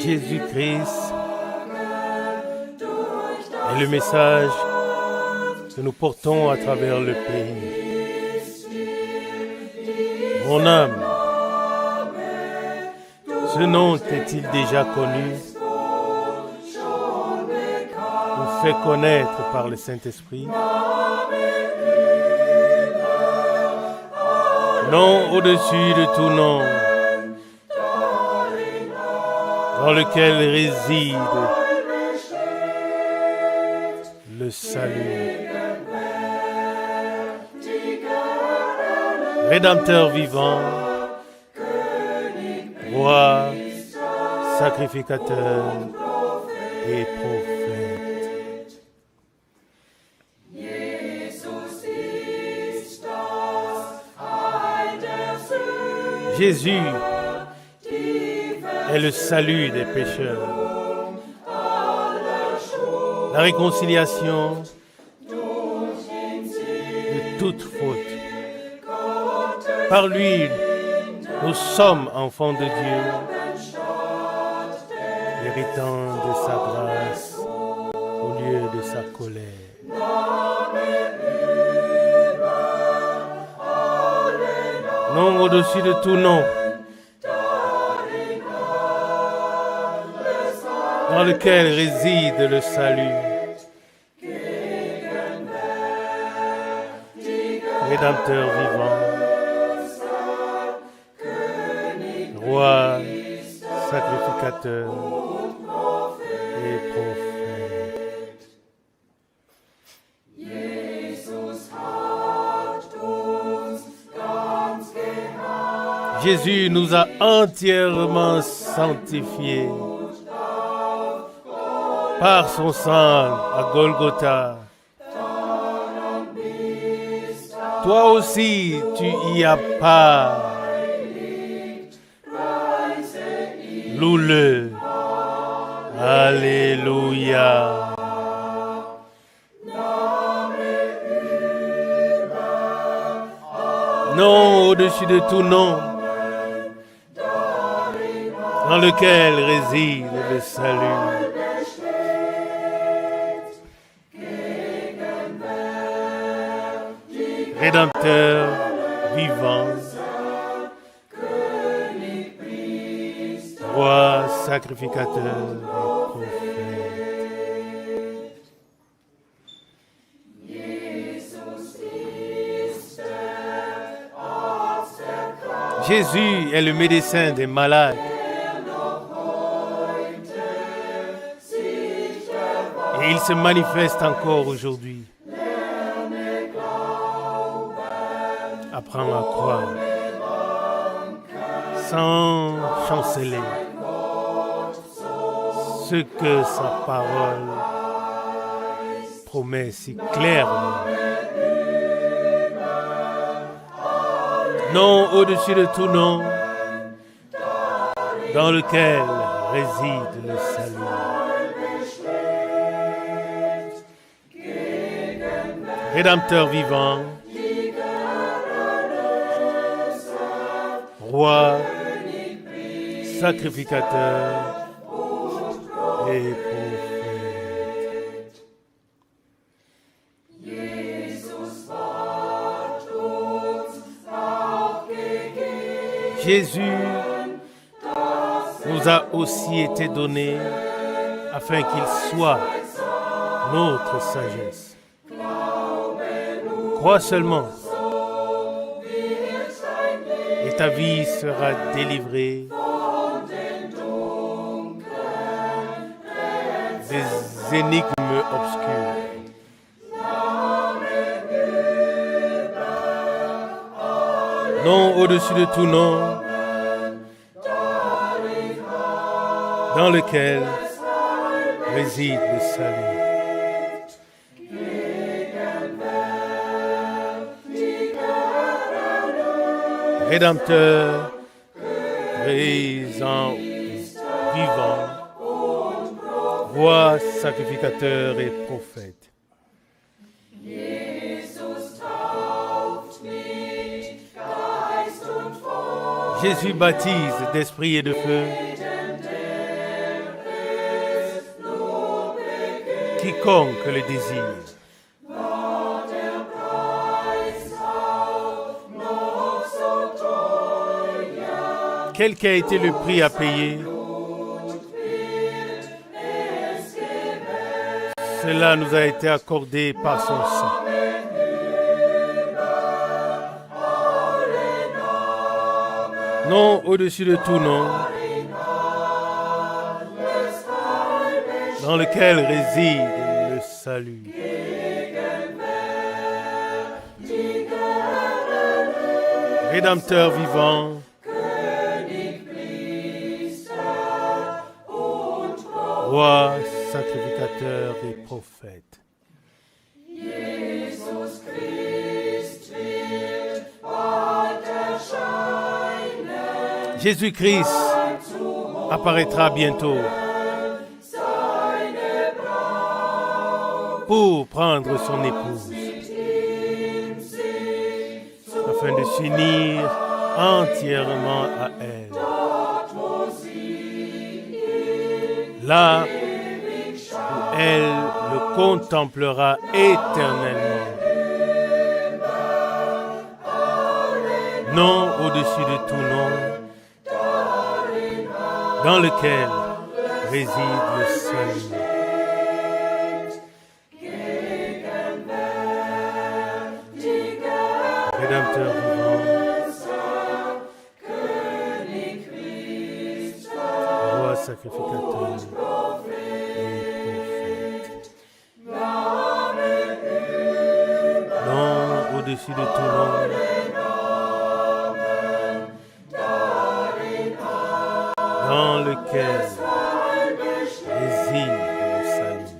Jésus-Christ est le message que nous portons à travers le pays. Mon âme, ce nom t'est-il déjà connu ou fait connaître par le Saint-Esprit? Nom au-dessus de tout nom, dans lequel réside le salut. Rédempteur vivant, roi, sacrificateur et prophète. Jésus est le salut des pécheurs, la réconciliation de toute faute. Par lui, nous sommes enfants de Dieu, héritant de sa grâce au lieu de sa colère. Nom au-dessus de tout nom, dans lequel réside le salut. Rédempteur vivant, roi, sacrificateur et prophète. Jésus nous a entièrement sanctifiés par son sang à Golgotha. Toi aussi, tu y as part. Loue-le. Alléluia. Nom au-dessus de tout nom, dans lequel réside le salut. Rédempteur vivant, roi, sacrificateur et prophète. Jésus est le médecin des malades. Et il se manifeste encore aujourd'hui. Apprends à croire sans chanceler ce que sa parole promet si clairement. Nom au-dessus de tout nom, dans lequel réside le salut. Rédempteur vivant, roi, sacrificateur et prophète. Jésus nous a aussi été donné afin qu'il soit notre sagesse. Crois seulement et ta vie sera délivrée des énigmes obscures. Nom au-dessus de tout nom, dans lequel réside le salut. Rédempteur, présent, vivant, roi, sacrificateur et prophète. Jésus baptise d'esprit et de feu. quiconque le désire. Quel qu'a été le prix à payer? Cela nous a été accordé par son sang. Nom au-dessus de tout nom, dans lequel réside le salut. Rédempteur vivant, Roi, sacrificateur et prophète. Jésus-Christ apparaîtra bientôt pour prendre son épouse, afin de s'unir entièrement à elle. Là où elle le contemplera éternellement. Nom au-dessus de tout nom, dans lequel réside le salut. Rédempteur vivant, Roi sacrificateur et prophète. Nom au-dessus de tout nom, dans lequel réside le salut.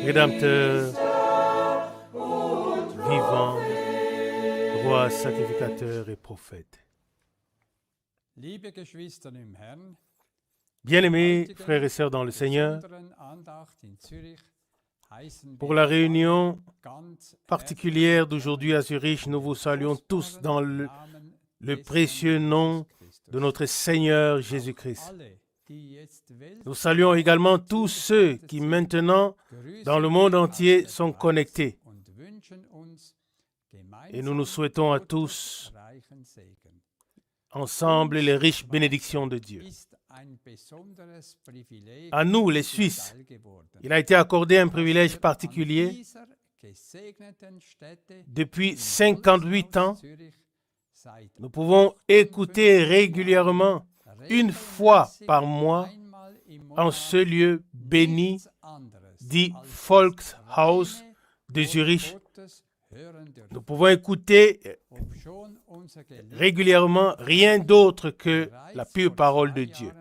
Rédempteur, vivant, Roi, sacrificateur et prophète. Bien-aimés frères et sœurs dans le Seigneur, pour la réunion particulière d'aujourd'hui à Zurich, nous vous saluons tous dans le précieux nom de notre Seigneur Jésus-Christ. Nous saluons également tous ceux qui maintenant, dans le monde entier, sont connectés. Et nous nous souhaitons à tous, ensemble, les riches bénédictions de Dieu. À nous, les Suisses, il a été accordé un privilège particulier. Depuis 58 ans, nous pouvons écouter régulièrement, une fois par mois, en ce lieu béni, dit Volkshaus de Zurich. Nous pouvons écouter régulièrement rien d'autre que la pure parole de Dieu.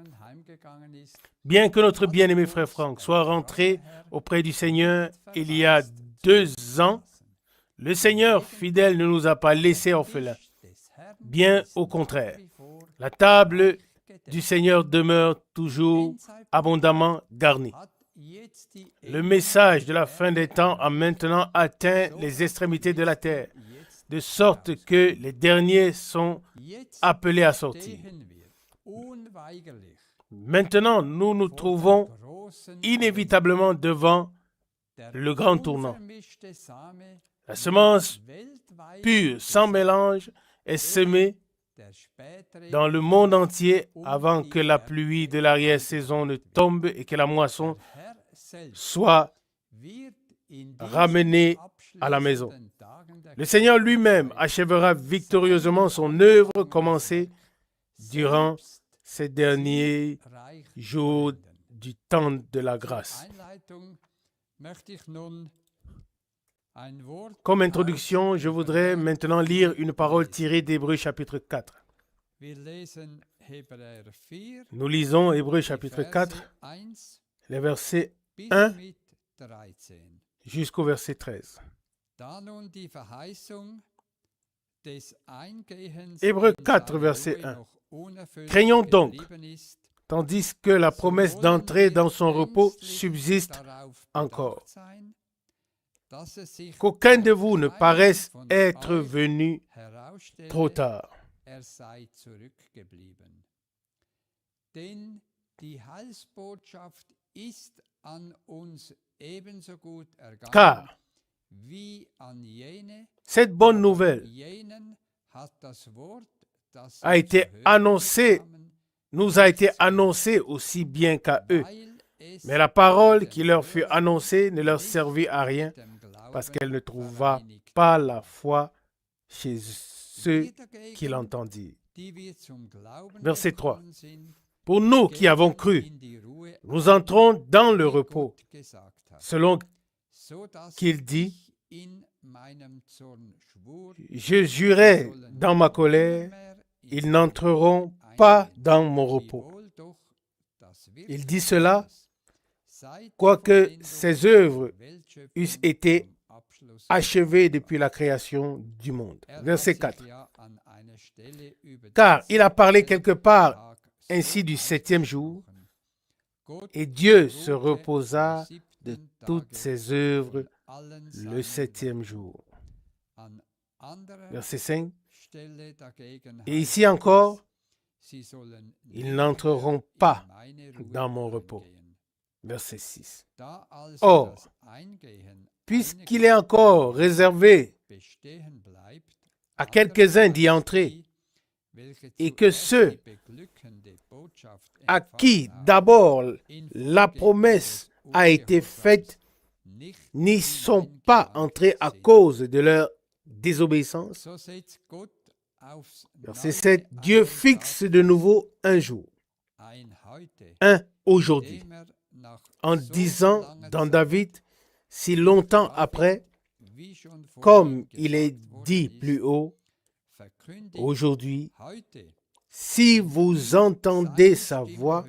Bien que notre bien-aimé frère Franck soit rentré auprès du Seigneur il y a 2 ans, le Seigneur fidèle ne nous a pas laissés orphelins. Bien au contraire, la table du Seigneur demeure toujours abondamment garnie. Le message de la fin des temps a maintenant atteint les extrémités de la terre, de sorte que les derniers sont appelés à sortir. Maintenant, nous nous trouvons inévitablement devant le grand tournant. La semence pure, sans mélange, est semée dans le monde entier avant que la pluie de l'arrière-saison ne tombe et que la moisson soit ramenée à la maison. Le Seigneur lui-même achèvera victorieusement son œuvre commencée durant ces derniers jours du temps de la grâce. Comme introduction, je voudrais maintenant lire une parole tirée d'Hébreux chapitre 4. Nous lisons Hébreux chapitre 4, les versets 1 jusqu'au verset 13. Hébreux 4, verset 1. Craignons donc, tandis que la promesse d'entrer dans son repos subsiste encore, qu'aucun de vous ne paraisse être venu trop tard. Car cette bonne nouvelle a été annoncée, nous a été annoncée aussi bien qu'à eux. Mais la parole qui leur fut annoncée ne leur servit à rien parce qu'elle ne trouva pas la foi chez ceux qui l'entendirent. Verset 3. Pour nous qui avons cru, nous entrons dans le repos, selon qu'il dit, je jurais dans ma colère, ils n'entreront pas dans mon repos. Il dit cela, quoique ses œuvres eussent été achevées depuis la création du monde. Verset 4. Car il a parlé quelque part ainsi du 7e jour, et Dieu se reposa de toutes ses œuvres le 7e jour. Verset 5. Et ici encore, ils n'entreront pas dans mon repos. Verset 6. Or, puisqu'il est encore réservé à quelques-uns d'y entrer, et que ceux à qui d'abord la promesse a été faite n'y sont pas entrés à cause de leur désobéissance. Verset 7. Dieu fixe de nouveau un jour, un aujourd'hui, en disant dans David, si longtemps après, comme il est dit plus haut, aujourd'hui, si vous entendez sa voix,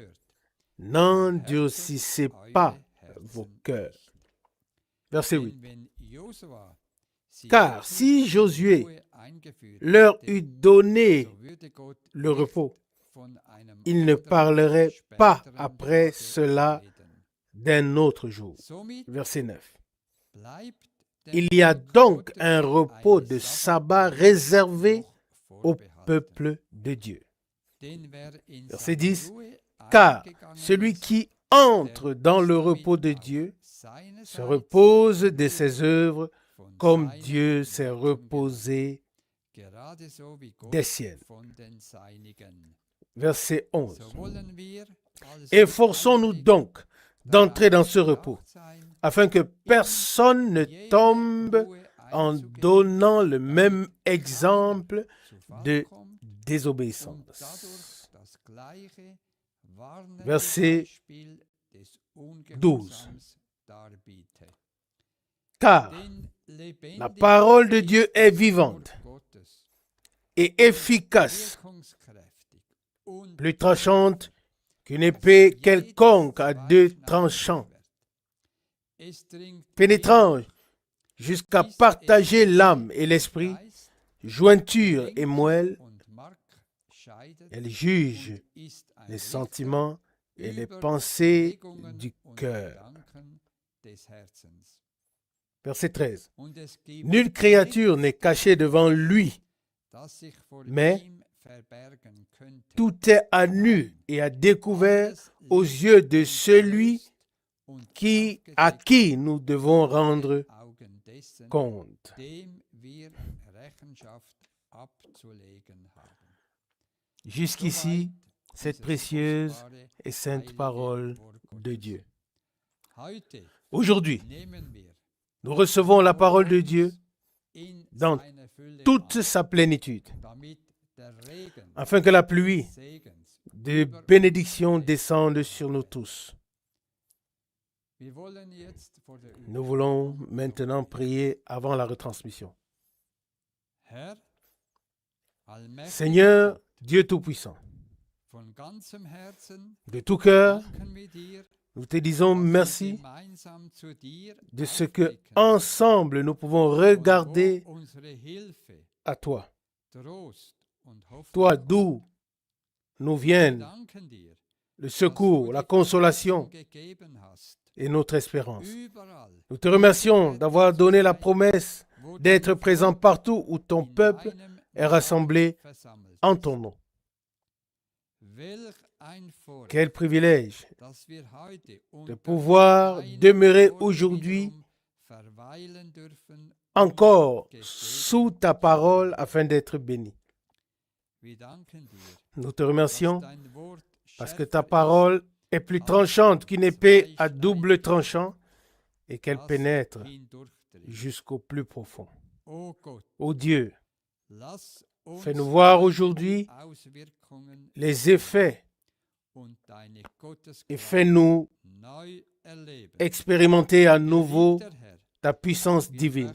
n'endurcissez pas vos cœurs. Verset 8. Car si Josué leur eût donné le repos, il ne parlerait pas après cela d'un autre jour. Verset 9. Il y a donc un repos de sabbat réservé au peuple de Dieu. Verset 10. Car celui qui entre dans le repos de Dieu se repose de ses œuvres comme Dieu s'est reposé des siennes. Verset 11. Efforçons-nous donc d'entrer dans ce repos, afin que personne ne tombe en donnant le même exemple de désobéissance. Verset 12. Car la parole de Dieu est vivante et efficace, plus tranchante qu'une épée quelconque à 2 tranchants, pénétrant jusqu'à partager l'âme et l'esprit, jointure et moelle. Elle juge les sentiments et les pensées du cœur. Verset 13. Nulle créature n'est cachée devant lui, mais tout est à nu et à découvert aux yeux de celui à qui nous devons rendre compte. Jusqu'ici, cette précieuse et sainte parole de Dieu. Aujourd'hui, nous recevons la parole de Dieu dans toute sa plénitude, afin que la pluie de bénédiction descende sur nous tous. Nous voulons maintenant prier avant la retransmission. Seigneur, Dieu Tout-Puissant, de tout cœur, nous te disons merci de ce que ensemble nous pouvons regarder à toi. Toi d'où nous viennent le secours, la consolation et notre espérance. Nous te remercions d'avoir donné la promesse d'être présent partout où ton peuple est rassemblée en ton nom. Quel privilège de pouvoir demeurer aujourd'hui encore sous ta parole afin d'être béni. Nous te remercions parce que ta parole est plus tranchante qu'une épée à double tranchant et qu'elle pénètre jusqu'au plus profond. Ô Dieu, fais-nous voir aujourd'hui les effets et fais-nous expérimenter à nouveau ta puissance divine.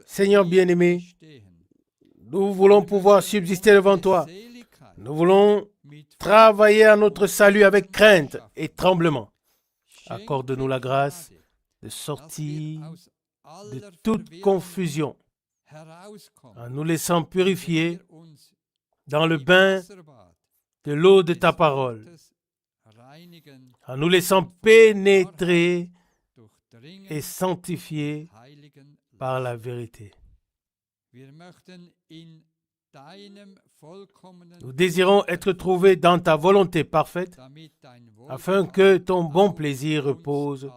Seigneur bien-aimé, nous voulons pouvoir subsister devant toi. Nous voulons travailler à notre salut avec crainte et tremblement. Accorde-nous la grâce de sortir de toute confusion en nous laissant purifier dans le bain de l'eau de ta parole, en nous laissant pénétrer et sanctifier par la vérité. Nous désirons être trouvés dans ta volonté parfaite, afin que ton bon plaisir repose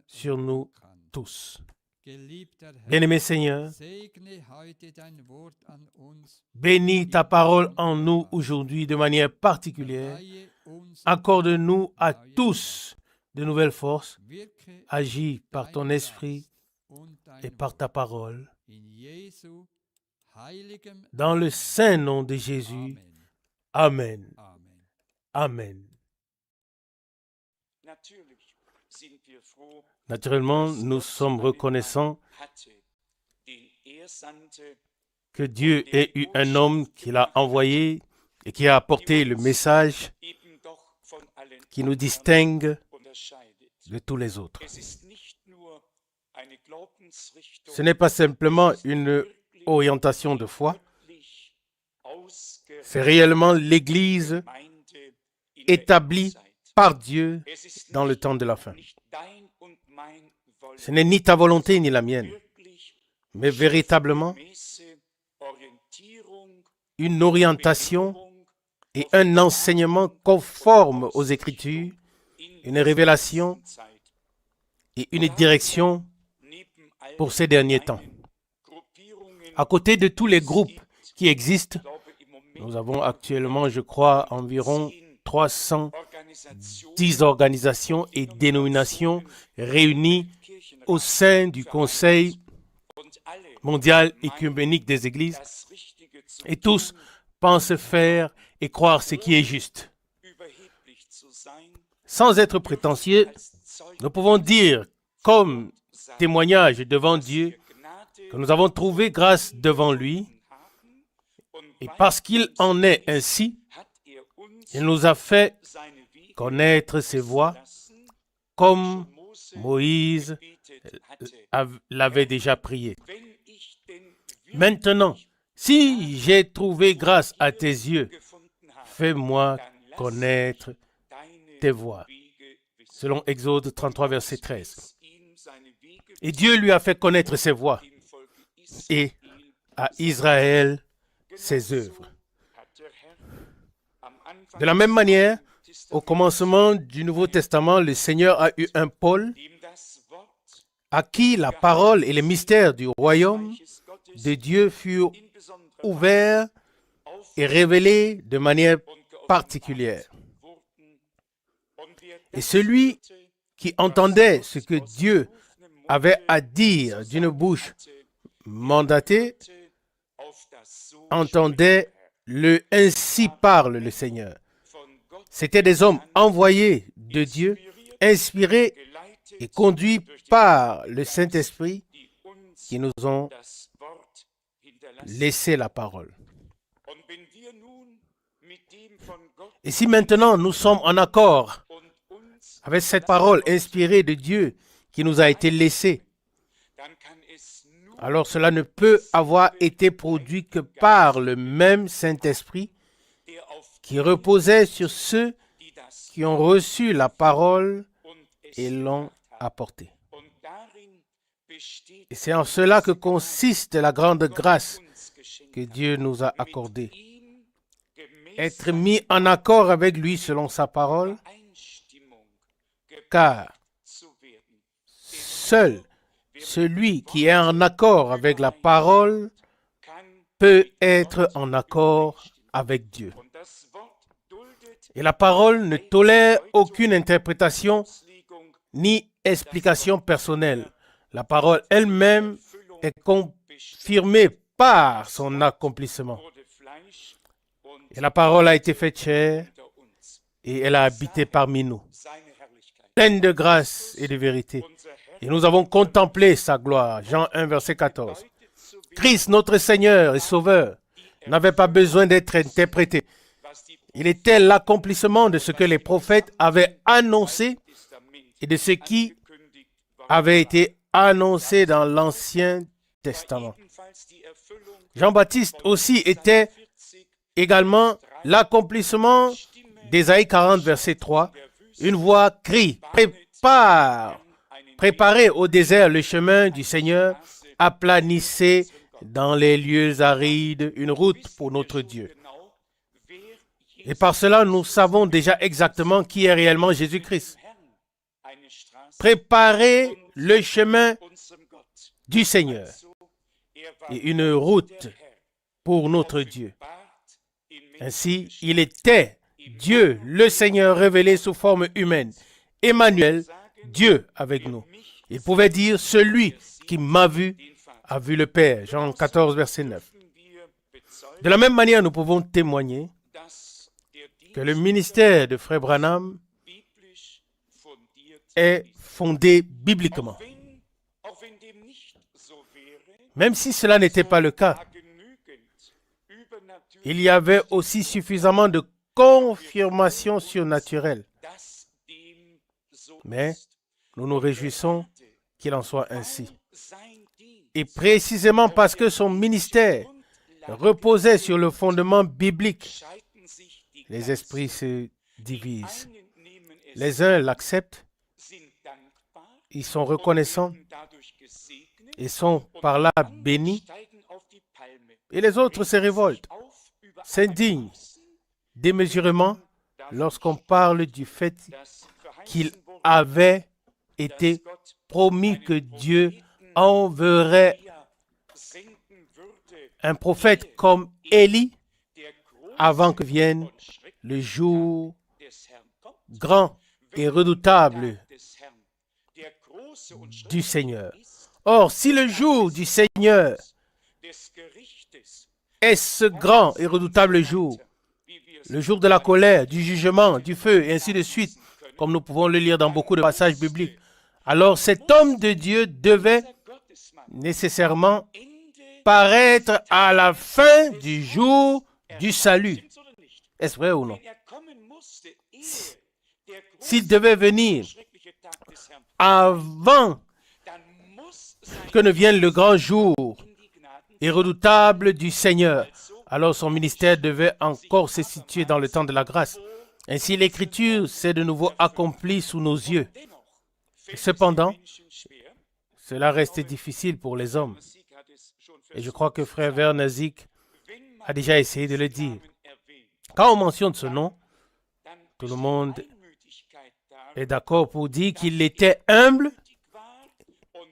sur nous tous. Bien-aimé Seigneur, bénis ta parole en nous aujourd'hui de manière particulière. Accorde-nous à tous de nouvelles forces. Agis par ton esprit et par ta parole. Dans le saint nom de Jésus. Amen. Amen. Naturellement, nous sommes reconnaissants que Dieu ait eu un homme qu'il a envoyé et qui a apporté le message qui nous distingue de tous les autres. Ce n'est pas simplement une orientation de foi, c'est réellement l'Église établie par Dieu dans le temps de la fin. Ce n'est ni ta volonté ni la mienne, mais véritablement une orientation et un enseignement conforme aux Écritures, une révélation et une direction pour ces derniers temps. À côté de tous les groupes qui existent, nous avons actuellement, je crois, environ 310 organisations et dénominations réunies au sein du Conseil mondial écuménique des Églises, et tous pensent faire et croire ce qui est juste. Sans être prétentieux, nous pouvons dire, comme témoignage devant Dieu, que nous avons trouvé grâce devant lui, et parce qu'il en est ainsi, il nous a fait connaître ses voies, comme Moïse l'avait déjà prié. Maintenant, si j'ai trouvé grâce à tes yeux, fais-moi connaître tes voies. Selon Exode 33, verset 13. Et Dieu lui a fait connaître ses voies et à Israël ses œuvres. De la même manière, au commencement du Nouveau Testament, le Seigneur a eu un Paul à qui la parole et les mystères du royaume de Dieu furent ouverts et révélés de manière particulière. Et celui qui entendait ce que Dieu avait à dire d'une bouche mandatée entendait le « Ainsi parle le Seigneur ». C'étaient des hommes envoyés de Dieu, inspirés et conduits par le Saint-Esprit qui nous ont laissé la parole. Et si maintenant nous sommes en accord avec cette parole inspirée de Dieu qui nous a été laissée, alors cela ne peut avoir été produit que par le même Saint-Esprit qui reposait sur ceux qui ont reçu la parole et l'ont apportée. Et c'est en cela que consiste la grande grâce que Dieu nous a accordées. Être mis en accord avec lui selon sa parole, car seul celui qui est en accord avec la parole peut être en accord avec Dieu. Et la parole ne tolère aucune interprétation ni explication personnelle. La parole elle-même est confirmée par son accomplissement. Et la parole a été faite chair et elle a habité parmi nous, pleine de grâce et de vérité. Et nous avons contemplé sa gloire. Jean 1, verset 14. Christ, notre Seigneur et Sauveur, n'avait pas besoin d'être interprété. Il était l'accomplissement de ce que les prophètes avaient annoncé et de ce qui avait été annoncé dans l'Ancien Testament. Jean-Baptiste aussi était également l'accomplissement d'Ésaïe 40, verset 3. Une voix crie, préparez au désert le chemin du Seigneur, aplanissez dans les lieux arides une route pour notre Dieu. Et par cela, nous savons déjà exactement qui est réellement Jésus-Christ. Préparez le chemin du Seigneur et une route pour notre Dieu. Ainsi, il était Dieu, le Seigneur révélé sous forme humaine. Emmanuel, Dieu avec nous. Il pouvait dire, celui qui m'a vu a vu le Père. Jean 14, verset 9. De la même manière, nous pouvons témoigner que le ministère de Frère Branham est fondé bibliquement. Même si cela n'était pas le cas, il y avait aussi suffisamment de confirmation surnaturelle. Mais nous nous réjouissons qu'il en soit ainsi. Et précisément parce que son ministère reposait sur le fondement biblique, les esprits se divisent. Les uns l'acceptent, ils sont reconnaissants et sont par là bénis, et les autres se révoltent, s'indignent démesurément lorsqu'on parle du fait qu'il avait été promis que Dieu enverrait un prophète comme Élie avant que vienne le jour grand et redoutable du Seigneur. Or, si le jour du Seigneur est ce grand et redoutable jour, le jour de la colère, du jugement, du feu, et ainsi de suite, comme nous pouvons le lire dans beaucoup de passages bibliques, alors cet homme de Dieu devait nécessairement paraître à la fin du jour du salut. Est-ce vrai ou non? S'il devait venir avant que ne vienne le grand jour et redoutable du Seigneur, alors son ministère devait encore se situer dans le temps de la grâce. Ainsi, l'Écriture s'est de nouveau accomplie sous nos yeux. Cependant, cela restait difficile pour les hommes. Et je crois que frère Werner Zik a déjà essayé de le dire. Quand on mentionne ce nom, tout le monde est d'accord pour dire qu'il était humble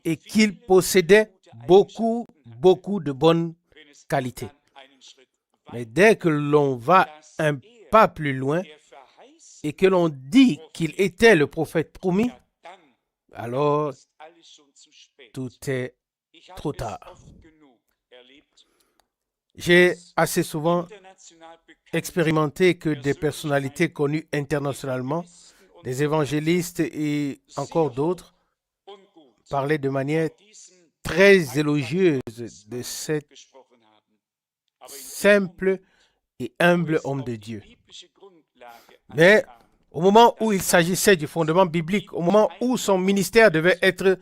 et qu'il possédait beaucoup de bonnes qualités. Mais dès que l'on va un pas plus loin et que l'on dit qu'il était le prophète promis, alors tout est trop tard. J'ai assez souvent expérimenté que des personnalités connues internationalement, des évangélistes et encore d'autres, parlaient de manière très élogieuse de cet simple et humble homme de Dieu. Mais au moment où il s'agissait du fondement biblique, au moment où son ministère devait être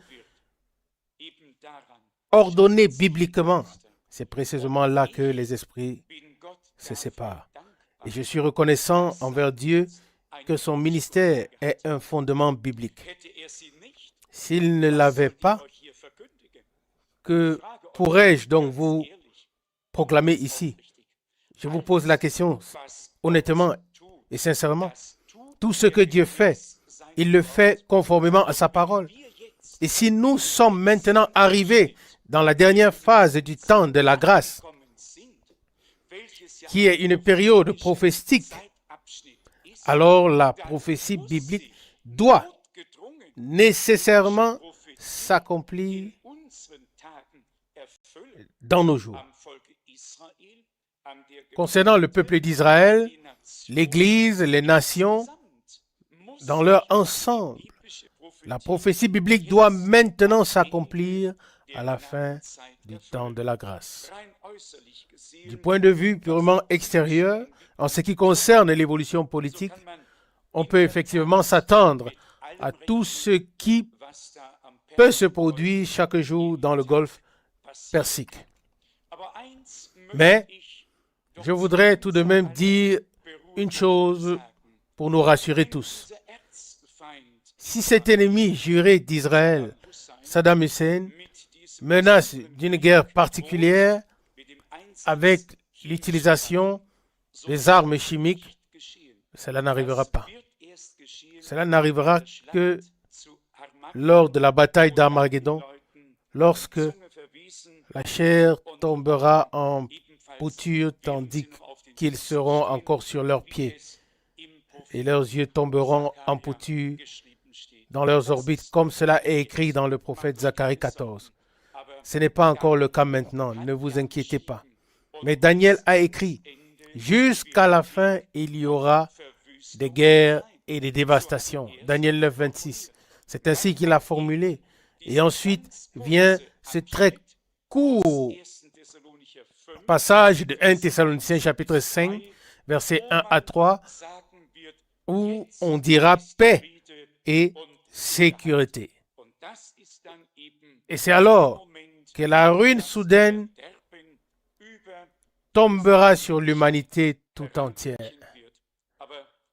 ordonné bibliquement, c'est précisément là que les esprits se séparent. Et je suis reconnaissant envers Dieu que son ministère est un fondement biblique. S'il ne l'avait pas, que pourrais-je donc vous proclamé ici. Je vous pose la question honnêtement et sincèrement. Tout ce que Dieu fait, il le fait conformément à sa parole. Et si nous sommes maintenant arrivés dans la dernière phase du temps de la grâce, qui est une période prophétique, alors la prophétie biblique doit nécessairement s'accomplir dans nos jours. Concernant le peuple d'Israël, l'Église, les nations, dans leur ensemble, la prophétie biblique doit maintenant s'accomplir à la fin du temps de la grâce. Du point de vue purement extérieur, en ce qui concerne l'évolution politique, on peut effectivement s'attendre à tout ce qui peut se produire chaque jour dans le Golfe Persique. Mais je voudrais tout de même dire une chose pour nous rassurer tous. Si cet ennemi juré d'Israël, Saddam Hussein, menace d'une guerre particulière avec l'utilisation des armes chimiques, cela n'arrivera pas. Cela n'arrivera que lors de la bataille d'Armageddon, lorsque la chair tombera en bouture tandis qu'ils seront encore sur leurs pieds et leurs yeux tomberont en bouture dans leurs orbites, comme cela est écrit dans le prophète Zacharie 14. Ce n'est pas encore le cas maintenant, ne vous inquiétez pas. Mais Daniel a écrit, jusqu'à la fin, il y aura des guerres et des dévastations. Daniel 9, 26. C'est ainsi qu'il a formulé. Et ensuite vient ce très court passage de 1 Thessaloniciens chapitre 5, versets 1 à 3, où on dira paix et sécurité. Et c'est alors que la ruine soudaine tombera sur l'humanité tout entière.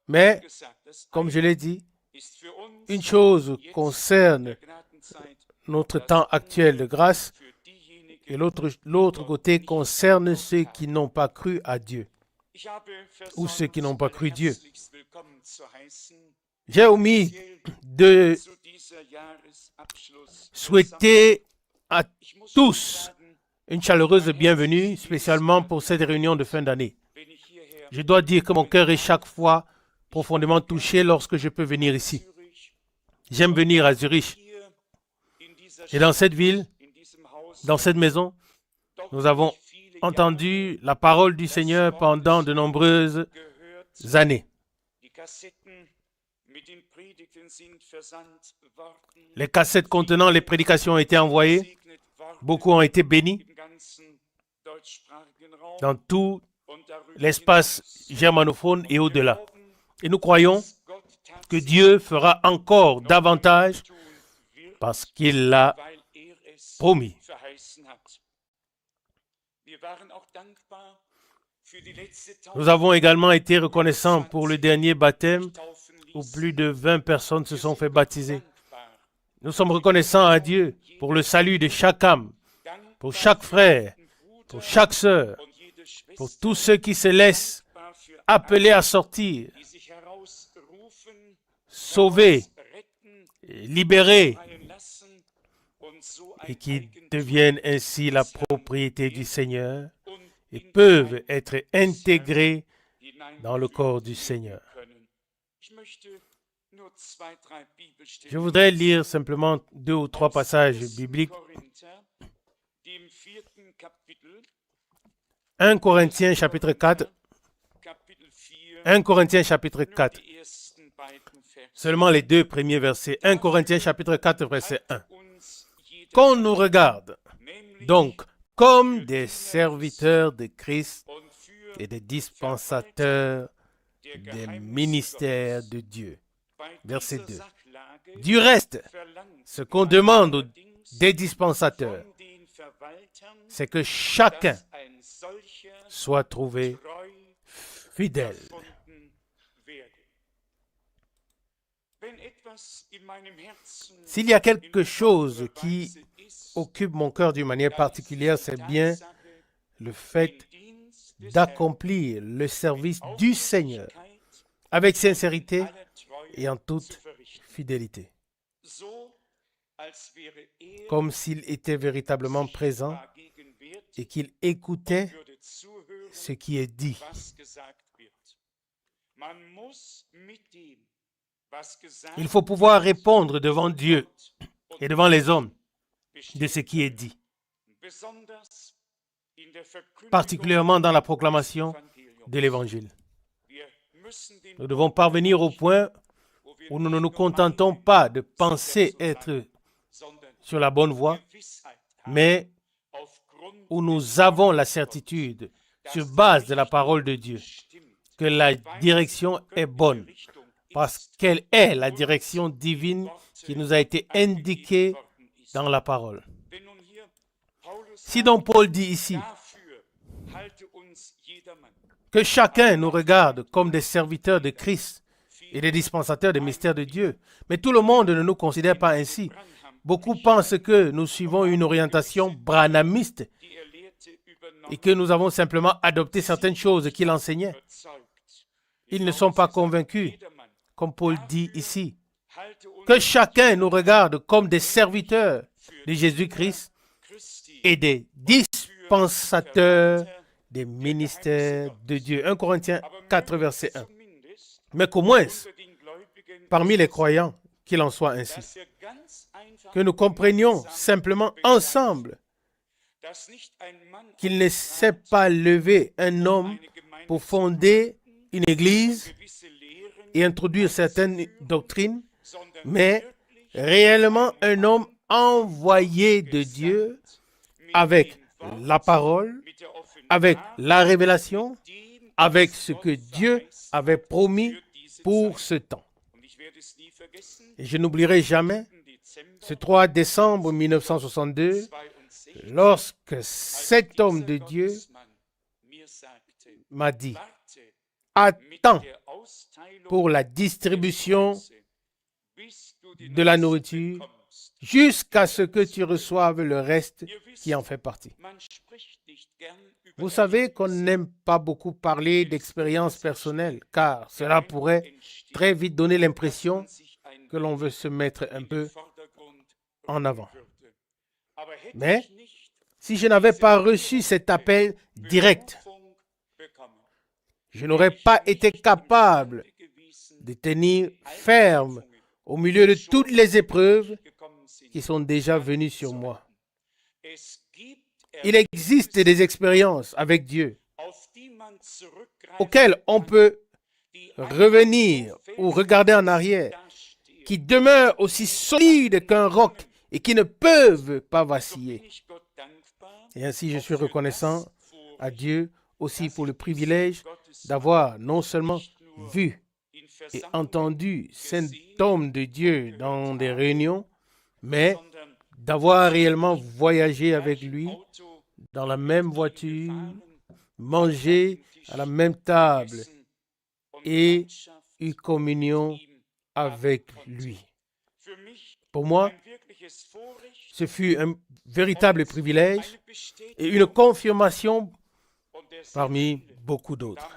Mais, comme je l'ai dit, une chose concerne notre temps actuel de grâce et l'autre côté concerne ceux qui n'ont pas cru à Dieu ou ceux qui n'ont pas cru Dieu. J'ai omis de souhaiter à tous une chaleureuse bienvenue, spécialement pour cette réunion de fin d'année. Je dois dire que mon cœur est chaque fois profondément touché lorsque je peux venir ici. J'aime venir à Zurich. Et dans cette ville, dans cette maison, nous avons entendu la parole du Seigneur pendant de nombreuses années. Les cassettes contenant les prédications ont été envoyées. Beaucoup ont été bénis dans tout l'espace germanophone et au-delà. Et nous croyons que Dieu fera encore davantage parce qu'il l'a promis. Nous avons également été reconnaissants pour le dernier baptême où plus de 20 personnes se sont fait baptiser. Nous sommes reconnaissants à Dieu pour le salut de chaque âme, pour chaque frère, pour chaque sœur, pour tous ceux qui se laissent appeler à sortir, sauvés, libérés, et qui deviennent ainsi la propriété du Seigneur et peuvent être intégrés dans le corps du Seigneur. Je voudrais lire simplement 2 ou 3 passages bibliques. 1 Corinthiens chapitre 4. 1 Corinthiens chapitre 4. Seulement les 2 premiers versets. 1 Corinthiens chapitre 4 verset 1. Qu'on nous regarde donc comme des serviteurs de Christ et des dispensateurs des ministères de Dieu. Verset 2. Du reste, ce qu'on demande des dispensateurs, c'est que chacun soit trouvé fidèle. S'il y a quelque chose qui occupe mon cœur d'une manière particulière, c'est bien le fait d'accomplir le service du Seigneur avec sincérité et en toute fidélité, comme s'il était véritablement présent et qu'il écoutait ce qui est dit. Il faut pouvoir répondre devant Dieu et devant les hommes de ce qui est dit, particulièrement dans la proclamation de l'Évangile. Nous devons parvenir au point où nous ne nous contentons pas de penser être sur la bonne voie, mais où nous avons la certitude, sur base de la parole de Dieu, que la direction est bonne, parce qu'elle est la direction divine qui nous a été indiquée dans la parole. Si donc Paul dit ici que chacun nous regarde comme des serviteurs de Christ et des dispensateurs des mystères de Dieu, mais tout le monde ne nous considère pas ainsi. Beaucoup pensent que nous suivons une orientation branhamiste et que nous avons simplement adopté certaines choses qu'il enseignait. Ils ne sont pas convaincus, comme Paul dit ici, que chacun nous regarde comme des serviteurs de Jésus-Christ et des dispensateurs des ministères de Dieu. 1 Corinthiens 4, verset 1. Mais qu'au moins, parmi les croyants, qu'il en soit ainsi. Que nous comprenions simplement ensemble qu'il ne s'est pas levé un homme pour fonder une église et introduire certaines doctrines, mais réellement un homme envoyé de Dieu avec la parole, avec la révélation, avec ce que Dieu avait promis pour ce temps. Et je n'oublierai jamais ce 3 décembre 1962, lorsque cet homme de Dieu m'a dit « Attends pour la distribution de la nourriture jusqu'à ce que tu reçoives le reste qui en fait partie. » Vous savez qu'on n'aime pas beaucoup parler d'expérience personnelle, car cela pourrait très vite donner l'impression que l'on veut se mettre un peu en avant. Mais si je n'avais pas reçu cet appel direct, je n'aurais pas été capable de tenir ferme au milieu de toutes les épreuves qui sont déjà venues sur moi. Il existe des expériences avec Dieu auxquelles on peut revenir ou regarder en arrière, qui demeurent aussi solides qu'un roc et qui ne peuvent pas vaciller. Et ainsi, je suis reconnaissant à Dieu aussi pour le privilège d'avoir non seulement vu et entendu cet homme de Dieu dans des réunions, mais d'avoir réellement voyagé avec lui dans la même voiture, mangé à la même table et eu communion avec lui. Pour moi, ce fut un véritable privilège et une confirmation parmi beaucoup d'autres.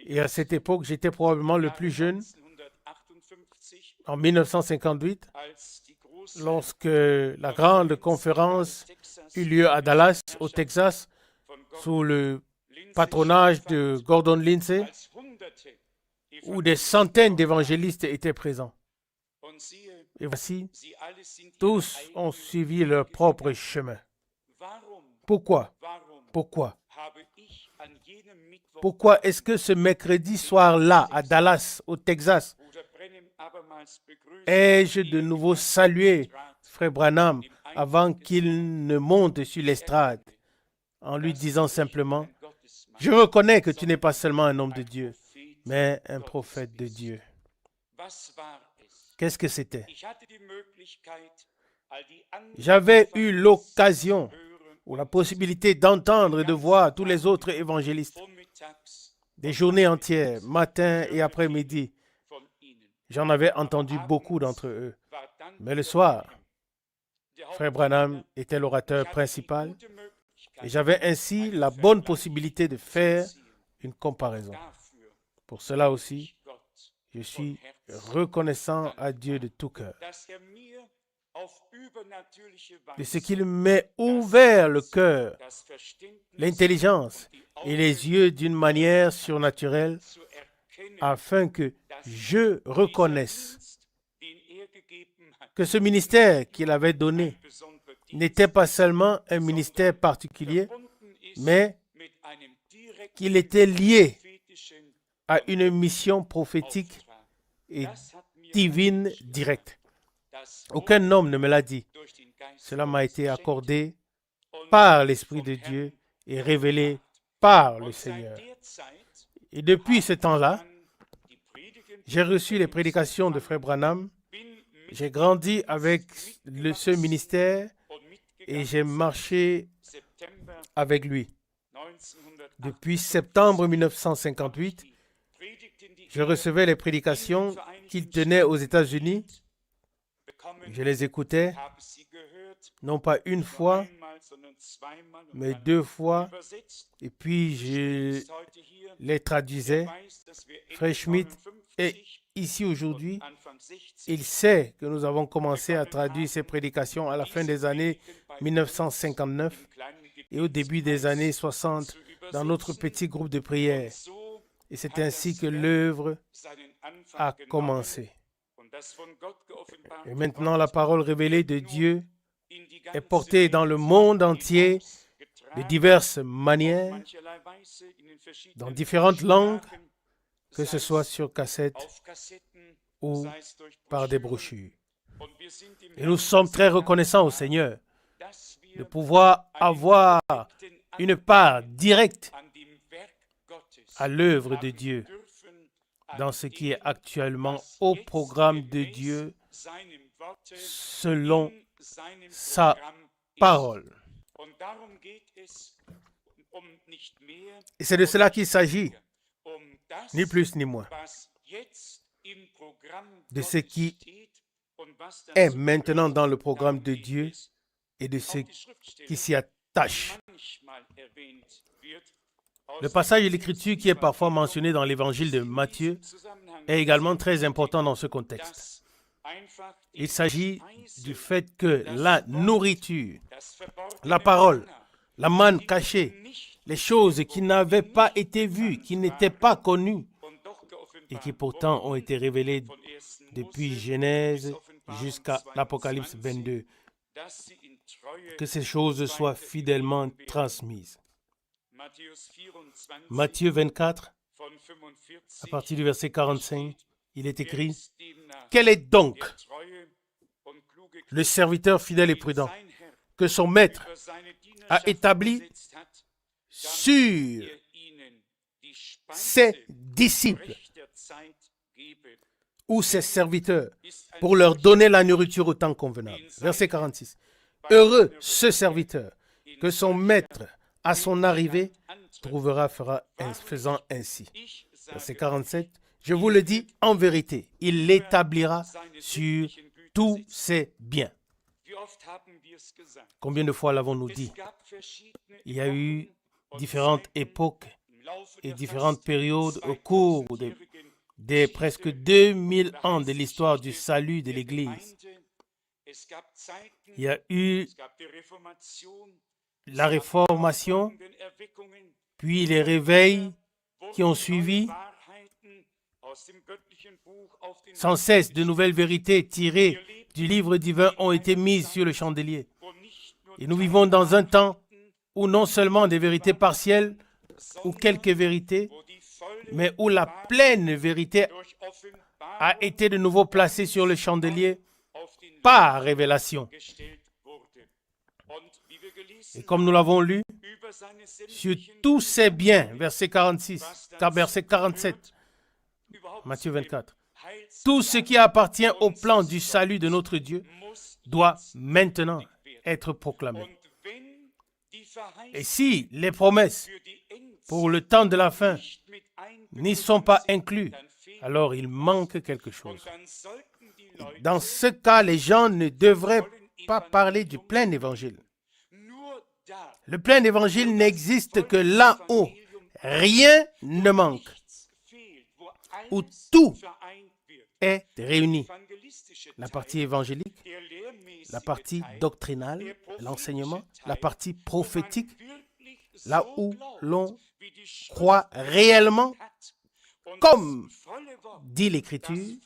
Et à cette époque, j'étais probablement le plus jeune. En 1958, lorsque la grande conférence eut lieu à Dallas, au Texas, sous le patronage de Gordon Lindsay, où des centaines d'évangélistes étaient présents. Et voici, tous ont suivi leur propre chemin. Pourquoi? Pourquoi est-ce que ce mercredi soir-là, à Dallas, au Texas, ai-je de nouveau salué Frère Branham avant qu'il ne monte sur l'estrade, en lui disant simplement « Je reconnais que tu n'es pas seulement un homme de Dieu, mais un prophète de Dieu. » Qu'est-ce que c'était? J'avais eu l'occasion ou la possibilité d'entendre et de voir tous les autres évangélistes, des journées entières, matin et après-midi. J'en avais entendu beaucoup d'entre eux. Mais le soir, Frère Branham était l'orateur principal Et j'avais ainsi la bonne possibilité de faire une comparaison. Pour cela aussi, je suis reconnaissant à Dieu de tout cœur de ce qu'il m'ait ouvert le cœur, l'intelligence et les yeux d'une manière surnaturelle afin que je reconnaisse que ce ministère qu'il avait donné n'était pas seulement un ministère particulier, mais qu'il était lié à une mission prophétique et divine directe. Aucun homme ne me l'a dit. Cela m'a été accordé par l'Esprit de Dieu et révélé par le Seigneur. Et depuis ce temps-là, j'ai reçu les prédications de Frère Branham. J'ai grandi avec ce ministère et j'ai marché avec lui. Depuis septembre 1958, je recevais les prédications qu'il tenait aux États-Unis. Je les écoutais, non pas une fois, mais 2 fois, et puis je les traduisais. Frère Schmidt est ici aujourd'hui. Il sait que nous avons commencé à traduire ces prédications à la fin des années 1959 et au début des années 60 dans notre petit groupe de prière. Et c'est ainsi que l'œuvre a commencé. Et maintenant, la parole révélée de Dieu est portée dans le monde entier de diverses manières, dans différentes langues, que ce soit sur cassette ou par des brochures. Et nous sommes très reconnaissants au Seigneur de pouvoir avoir une part directe à l'œuvre de Dieu dans ce qui est actuellement au programme de Dieu selon sa parole. Et c'est de cela qu'il s'agit, ni plus ni moins, de ce qui est maintenant dans le programme de Dieu et de ce qui s'y attache. Le passage de l'Écriture qui est parfois mentionné dans l'Évangile de Matthieu est également très important dans ce contexte. Il s'agit du fait que la nourriture, la parole, la manne cachée, les choses qui n'avaient pas été vues, qui n'étaient pas connues et qui pourtant ont été révélées depuis Genèse jusqu'à l'Apocalypse 22, que ces choses soient fidèlement transmises. Matthieu 24, à partir du verset 45, il est écrit « Quel est donc le serviteur fidèle et prudent que son maître a établi sur ses disciples ou ses serviteurs pour leur donner la nourriture au temps convenable. » Verset 46. « Heureux ce serviteur que son maître à son arrivée trouvera faisant ainsi. » Verset 47. « Je vous le dis en vérité, il l'établira sur tous ses biens. » Combien de fois l'avons-nous dit? Il y a eu différentes époques et différentes périodes au cours des presque 2000 ans de l'histoire du salut de l'Église. Il y a eu la Réformation, puis les réveils qui ont suivi. Sans cesse, de nouvelles vérités tirées du livre divin ont été mises sur le chandelier. Et nous vivons dans un temps où non seulement des vérités partielles ou quelques vérités, mais où la pleine vérité a été de nouveau placée sur le chandelier par révélation. Et comme nous l'avons lu, sur tous ces biens, verset 46, verset 47, Matthieu 24, tout ce qui appartient au plan du salut de notre Dieu doit maintenant être proclamé. Et si les promesses pour le temps de la fin n'y sont pas incluses, alors il manque quelque chose. Dans ce cas, les gens ne devraient pas parler du plein évangile. Le plein évangile n'existe que là où rien ne manque, où tout est réuni. La partie évangélique, la partie doctrinale, l'enseignement, la partie prophétique, là où l'on croit réellement, comme dit l'Écriture,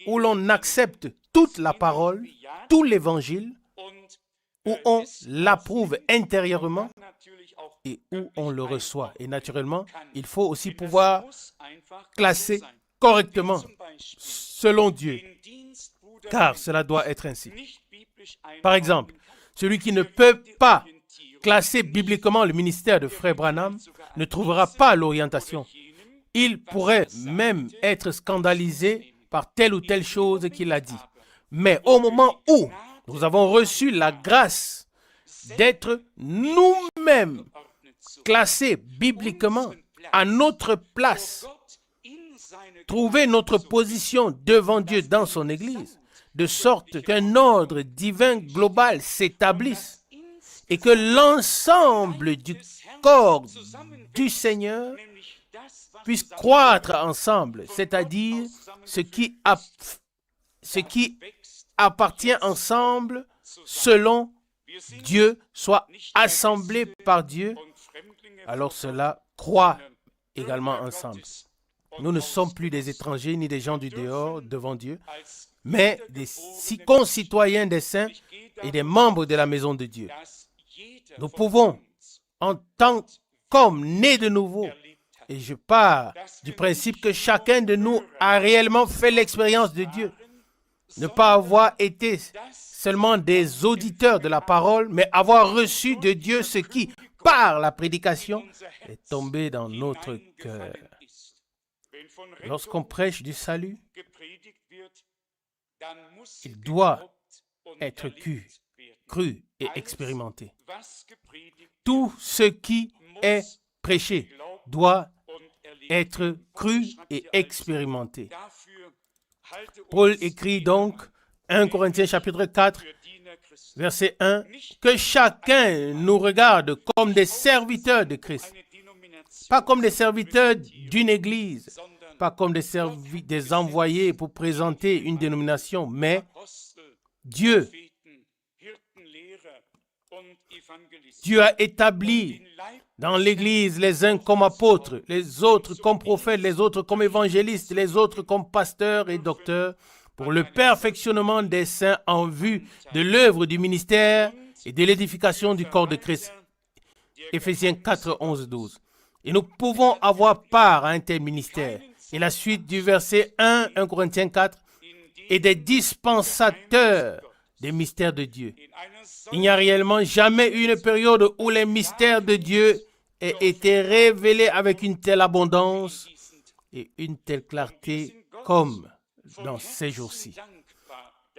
où l'on accepte toute la parole, tout l'Évangile, où on l'approuve intérieurement et où on le reçoit. Et naturellement, il faut aussi pouvoir classer correctement selon Dieu, car cela doit être ainsi. Par exemple, celui qui ne peut pas classer bibliquement le ministère de Frère Branham ne trouvera pas l'orientation. Il pourrait même être scandalisé par telle ou telle chose qu'il a dit. Mais au moment où nous avons reçu la grâce d'être nous-mêmes classés bibliquement à notre place, trouver notre position devant Dieu dans son Église, de sorte qu'un ordre divin global s'établisse et que l'ensemble du corps du Seigneur puisse croître ensemble, c'est-à-dire ce qui appartient ensemble selon Dieu, soit assemblé par Dieu, alors cela croît également ensemble. Nous ne sommes plus des étrangers ni des gens du dehors devant Dieu, mais des concitoyens des saints et des membres de la maison de Dieu. Nous pouvons, en tant qu'hommes nés de nouveau, et je pars du principe que chacun de nous a réellement fait l'expérience de Dieu, ne pas avoir été seulement des auditeurs de la parole, mais avoir reçu de Dieu ce qui, par la prédication, est tombé dans notre cœur. Lorsqu'on prêche du salut, il doit être cru et expérimenté. Tout ce qui est prêché doit être cru et expérimenté. Paul écrit donc 1 Corinthiens chapitre 4, verset 1, que chacun nous regarde comme des serviteurs de Christ, pas comme des serviteurs d'une église, pas comme des envoyés pour présenter une dénomination, mais Dieu a établi dans l'Église les uns comme apôtres, les autres comme prophètes, les autres comme évangélistes, les autres comme pasteurs et docteurs, pour le perfectionnement des saints en vue de l'œuvre du ministère et de l'édification du corps de Christ. Éphésiens 4, 11, 12. Et nous pouvons avoir part à un tel ministère. Et la suite du verset 1 Corinthiens 4, et des dispensateurs des mystères de Dieu. Il n'y a réellement jamais eu une période où les mystères de Dieu aient été révélés avec une telle abondance et une telle clarté comme dans ces jours-ci.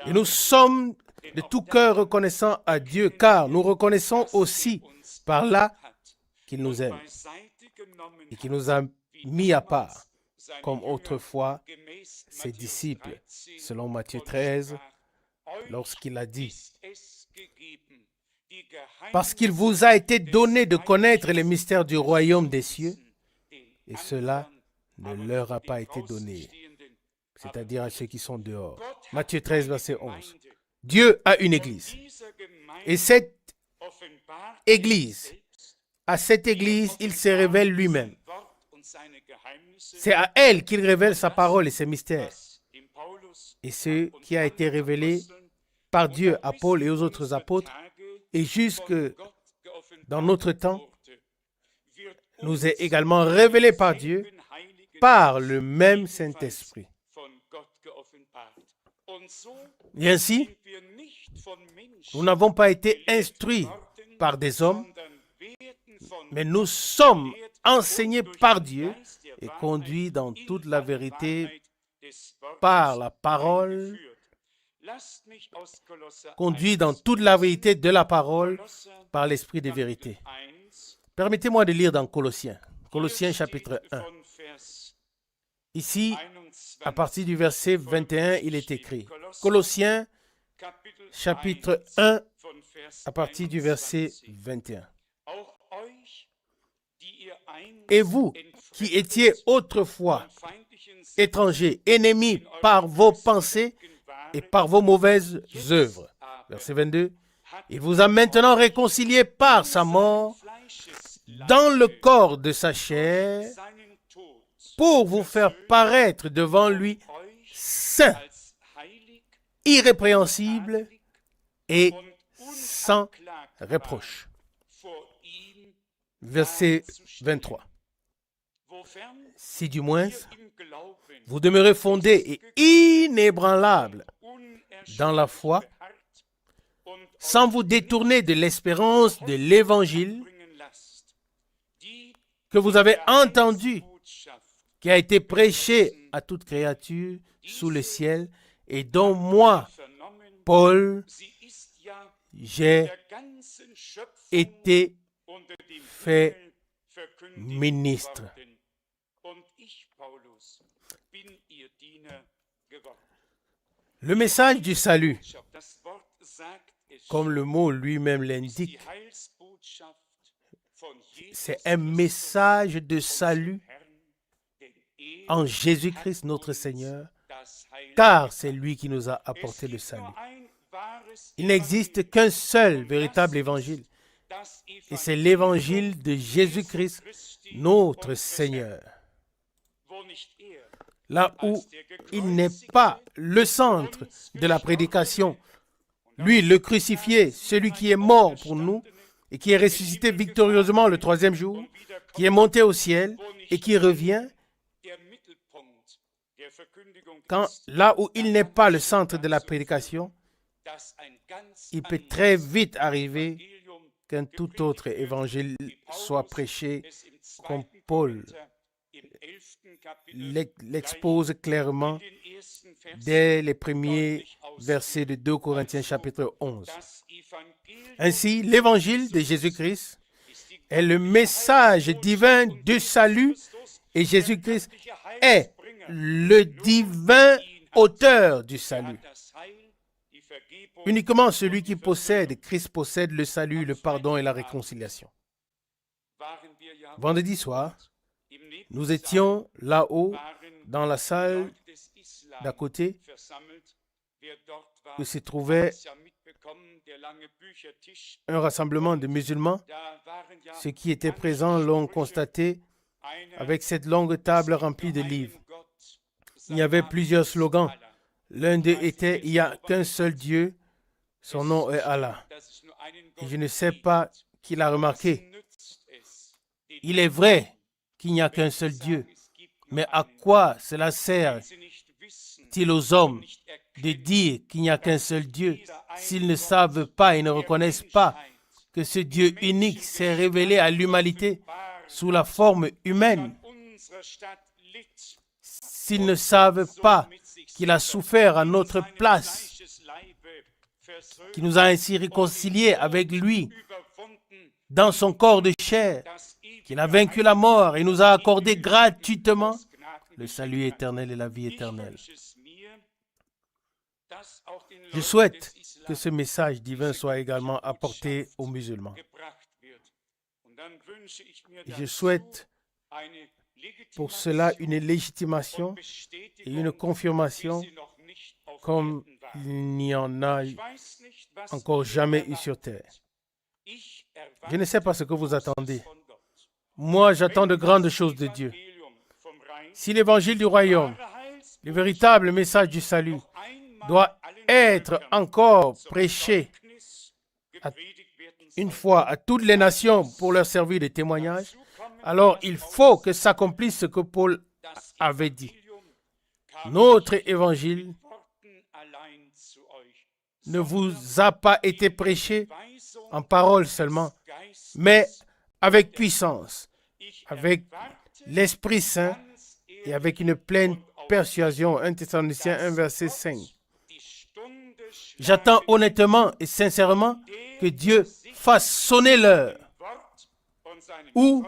Et nous sommes de tout cœur reconnaissants à Dieu, car nous reconnaissons aussi par là qu'il nous aime et qu'il nous a mis à part, comme autrefois ses disciples, selon Matthieu 13, lorsqu'il a dit « Parce qu'il vous a été donné de connaître les mystères du royaume des cieux, et cela ne leur a pas été donné. » C'est-à-dire à ceux qui sont dehors. Matthieu 13, verset 11. Dieu a une église. Et cette église, à cette église, il se révèle lui-même. C'est à elle qu'il révèle sa parole et ses mystères. Et ce qui a été révélé par Dieu à Paul et aux autres apôtres, et jusque dans notre temps, nous est également révélé par Dieu, par le même Saint-Esprit. Et ainsi, nous n'avons pas été instruits par des hommes, mais nous sommes enseignés par Dieu et conduits dans toute la vérité par la parole, conduits dans toute la vérité de la parole par l'esprit de vérité. Permettez-moi de lire dans Colossiens chapitre 1. Ici, à partir du verset 21, il est écrit. Colossiens chapitre 1, à partir du verset 21. Et vous, qui étiez autrefois étrangers, ennemis par vos pensées et par vos mauvaises œuvres. Verset 22. Il vous a maintenant réconcilié par sa mort dans le corps de sa chair pour vous faire paraître devant lui saint, irrépréhensible et sans reproche. Verset 23. Si du moins vous demeurez fondés et inébranlables dans la foi, sans vous détourner de l'espérance de l'Évangile que vous avez entendu, qui a été prêché à toute créature sous le ciel, et dont moi, Paul, j'ai été fait ministre. Le message du salut, comme le mot lui-même l'indique, c'est un message de salut en Jésus-Christ notre Seigneur, car c'est lui qui nous a apporté le salut. Il n'existe qu'un seul véritable évangile, et c'est l'évangile de Jésus-Christ notre Seigneur. Là où il n'est pas le centre de la prédication, lui, le crucifié, celui qui est mort pour nous et qui est ressuscité victorieusement le troisième jour, qui est monté au ciel et qui revient, là où il n'est pas le centre de la prédication, il peut très vite arriver qu'un tout autre évangile soit prêché, comme Paul l'expose clairement dès les premiers versets de 2 Corinthiens chapitre 11. Ainsi, l'évangile de Jésus-Christ est le message divin de salut et Jésus-Christ est le divin auteur du salut. Uniquement celui qui possède Christ possède le salut, le pardon et la réconciliation. Vendredi soir, nous étions là-haut, dans la salle d'à côté, où se trouvait un rassemblement de musulmans. Ceux qui étaient présents l'ont constaté avec cette longue table remplie de livres. Il y avait plusieurs slogans. L'un d'eux était « Il n'y a qu'un seul Dieu, son nom est Allah ». Et je ne sais pas qui l'a remarqué. Il est vrai qu'il n'y a qu'un seul Dieu, mais à quoi cela sert-il aux hommes de dire qu'il n'y a qu'un seul Dieu s'ils ne savent pas et ne reconnaissent pas que ce Dieu unique s'est révélé à l'humanité sous la forme humaine, s'ils ne savent pas qu'il a souffert à notre place, qu'il nous a ainsi réconciliés avec lui dans son corps de chair, qu'il a vaincu la mort et nous a accordé gratuitement le salut éternel et la vie éternelle. Je souhaite que ce message divin soit également apporté aux musulmans. Je souhaite pour cela une légitimation et une confirmation comme il n'y en a encore jamais eu sur terre. Je ne sais pas ce que vous attendez. Moi, j'attends de grandes choses de Dieu. Si l'évangile du royaume, le véritable message du salut, doit être encore prêché une fois à toutes les nations pour leur servir de témoignage, alors il faut que s'accomplisse ce que Paul avait dit. Notre évangile ne vous a pas été prêché en parole seulement, mais avec puissance, avec l'Esprit Saint et avec une pleine persuasion. 1 Thessaloniciens 1, verset 5. J'attends honnêtement et sincèrement que Dieu fasse sonner l'heure où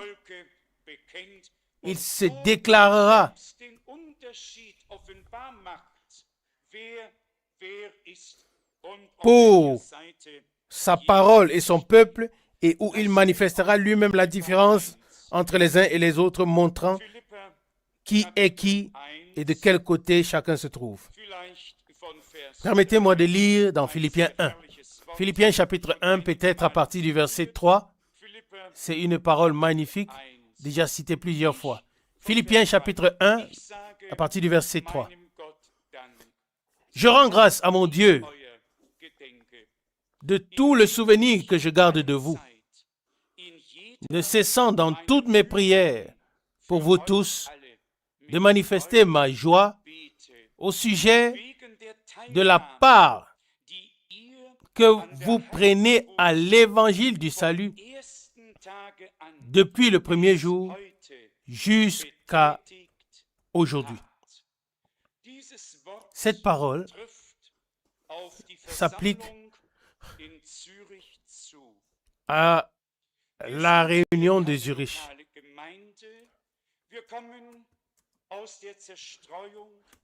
il se déclarera pour sa parole et son peuple et où il manifestera lui-même la différence entre les uns et les autres, montrant qui est qui et de quel côté chacun se trouve. Permettez-moi de lire dans Philippiens 1. Philippiens chapitre 1, peut-être à partir du verset 3. C'est une parole magnifique, déjà citée plusieurs fois. Philippiens chapitre 1, à partir du verset 3. Je rends grâce à mon Dieu de tout le souvenir que je garde de vous, ne cessant dans toutes mes prières pour vous tous de manifester ma joie au sujet de la part que vous prenez à l'évangile du salut depuis le premier jour jusqu'à aujourd'hui. Cette parole s'applique à la réunion de Zurich.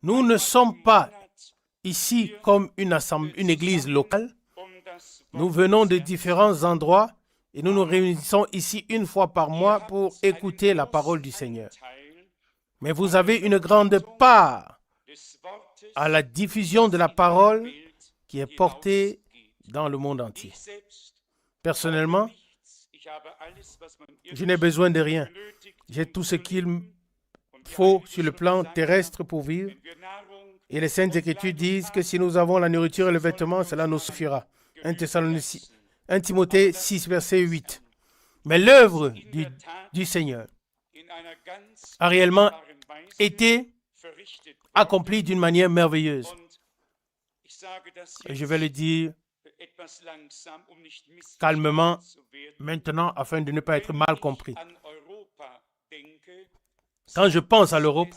Nous ne sommes pas ici comme une église locale. Nous venons de différents endroits et nous nous réunissons ici une fois par mois pour écouter la parole du Seigneur. Mais vous avez une grande part à la diffusion de la parole qui est portée dans le monde entier. Personnellement, je n'ai besoin de rien. J'ai tout ce qu'il faut sur le plan terrestre pour vivre. Et les Saintes Écritures disent que si nous avons la nourriture et le vêtement, cela nous suffira. 1 Timothée 6, verset 8. Mais l'œuvre du Seigneur a réellement été accomplie d'une manière merveilleuse. Et je vais le dire calmement maintenant afin de ne pas être mal compris. Quand je pense à l'Europe,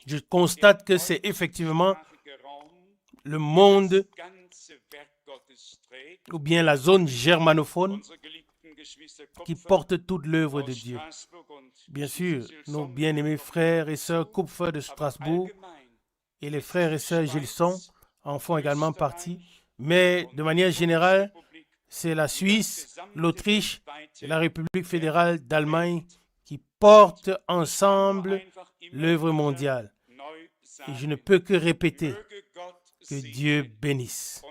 je constate que c'est effectivement le monde ou bien la zone germanophone qui porte toute l'œuvre de Dieu. Bien sûr, nos bien-aimés frères et sœurs Kupfer de Strasbourg et les frères et sœurs Gilson en font également partie, mais de manière générale, c'est la Suisse, l'Autriche et la République fédérale d'Allemagne qui portent ensemble l'œuvre mondiale. Et je ne peux que répéter que Dieu bénisse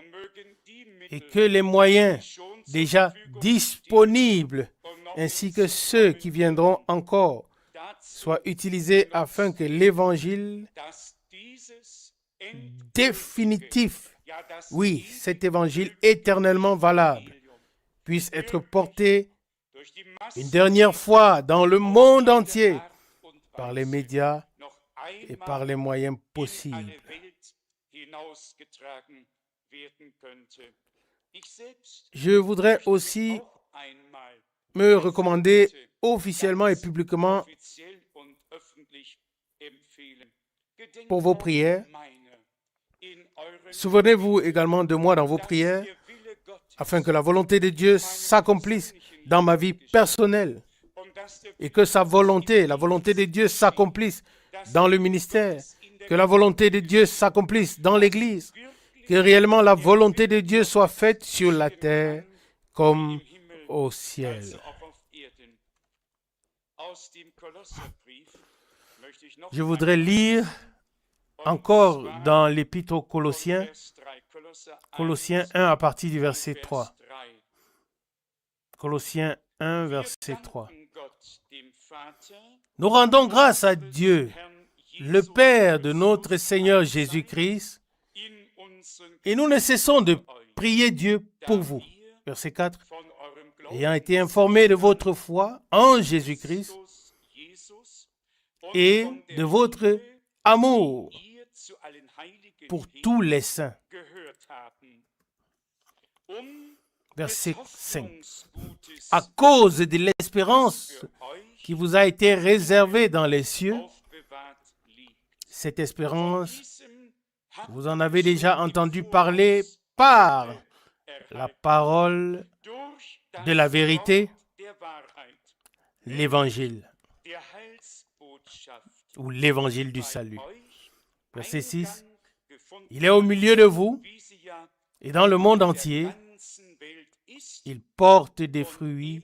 et que les moyens déjà disponibles ainsi que ceux qui viendront encore soient utilisés afin que l'évangile définitif, oui, cet évangile éternellement valable, puisse être porté une dernière fois dans le monde entier par les médias et par les moyens possibles. Je voudrais aussi me recommander officiellement et publiquement pour vos prières. Souvenez-vous également de moi dans vos prières, afin que la volonté de Dieu s'accomplisse dans ma vie personnelle et que sa volonté, la volonté de Dieu s'accomplisse dans le ministère, que la volonté de Dieu s'accomplisse dans l'Église, que réellement la volonté de Dieu soit faite sur la terre comme au ciel. Je voudrais lire encore dans l'Épître aux Colossiens, Colossiens 1 à partir du verset 3. Colossiens 1, verset 3. Nous rendons grâce à Dieu, le Père de notre Seigneur Jésus-Christ, et nous ne cessons de prier Dieu pour vous. Verset 4. Ayant été informés de votre foi en Jésus-Christ et de votre amour pour tous les saints. Verset 5. À cause de l'espérance qui vous a été réservée dans les cieux, cette espérance, vous en avez déjà entendu parler par la parole de la vérité, l'évangile, ou l'évangile du salut. Verset 6. Il est au milieu de vous et dans le monde entier, il porte des fruits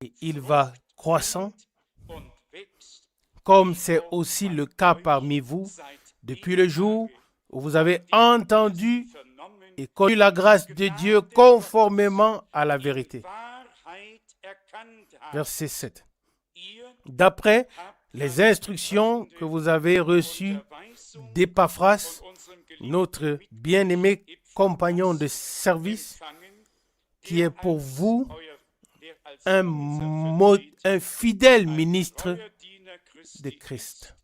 et il va croissant, comme c'est aussi le cas parmi vous, depuis le jour où vous avez entendu et connu la grâce de Dieu conformément à la vérité. Verset 7. D'après les instructions que vous avez reçues d'Épaphras, notre bien-aimé compagnon de service, qui est pour vous un fidèle ministre de Christ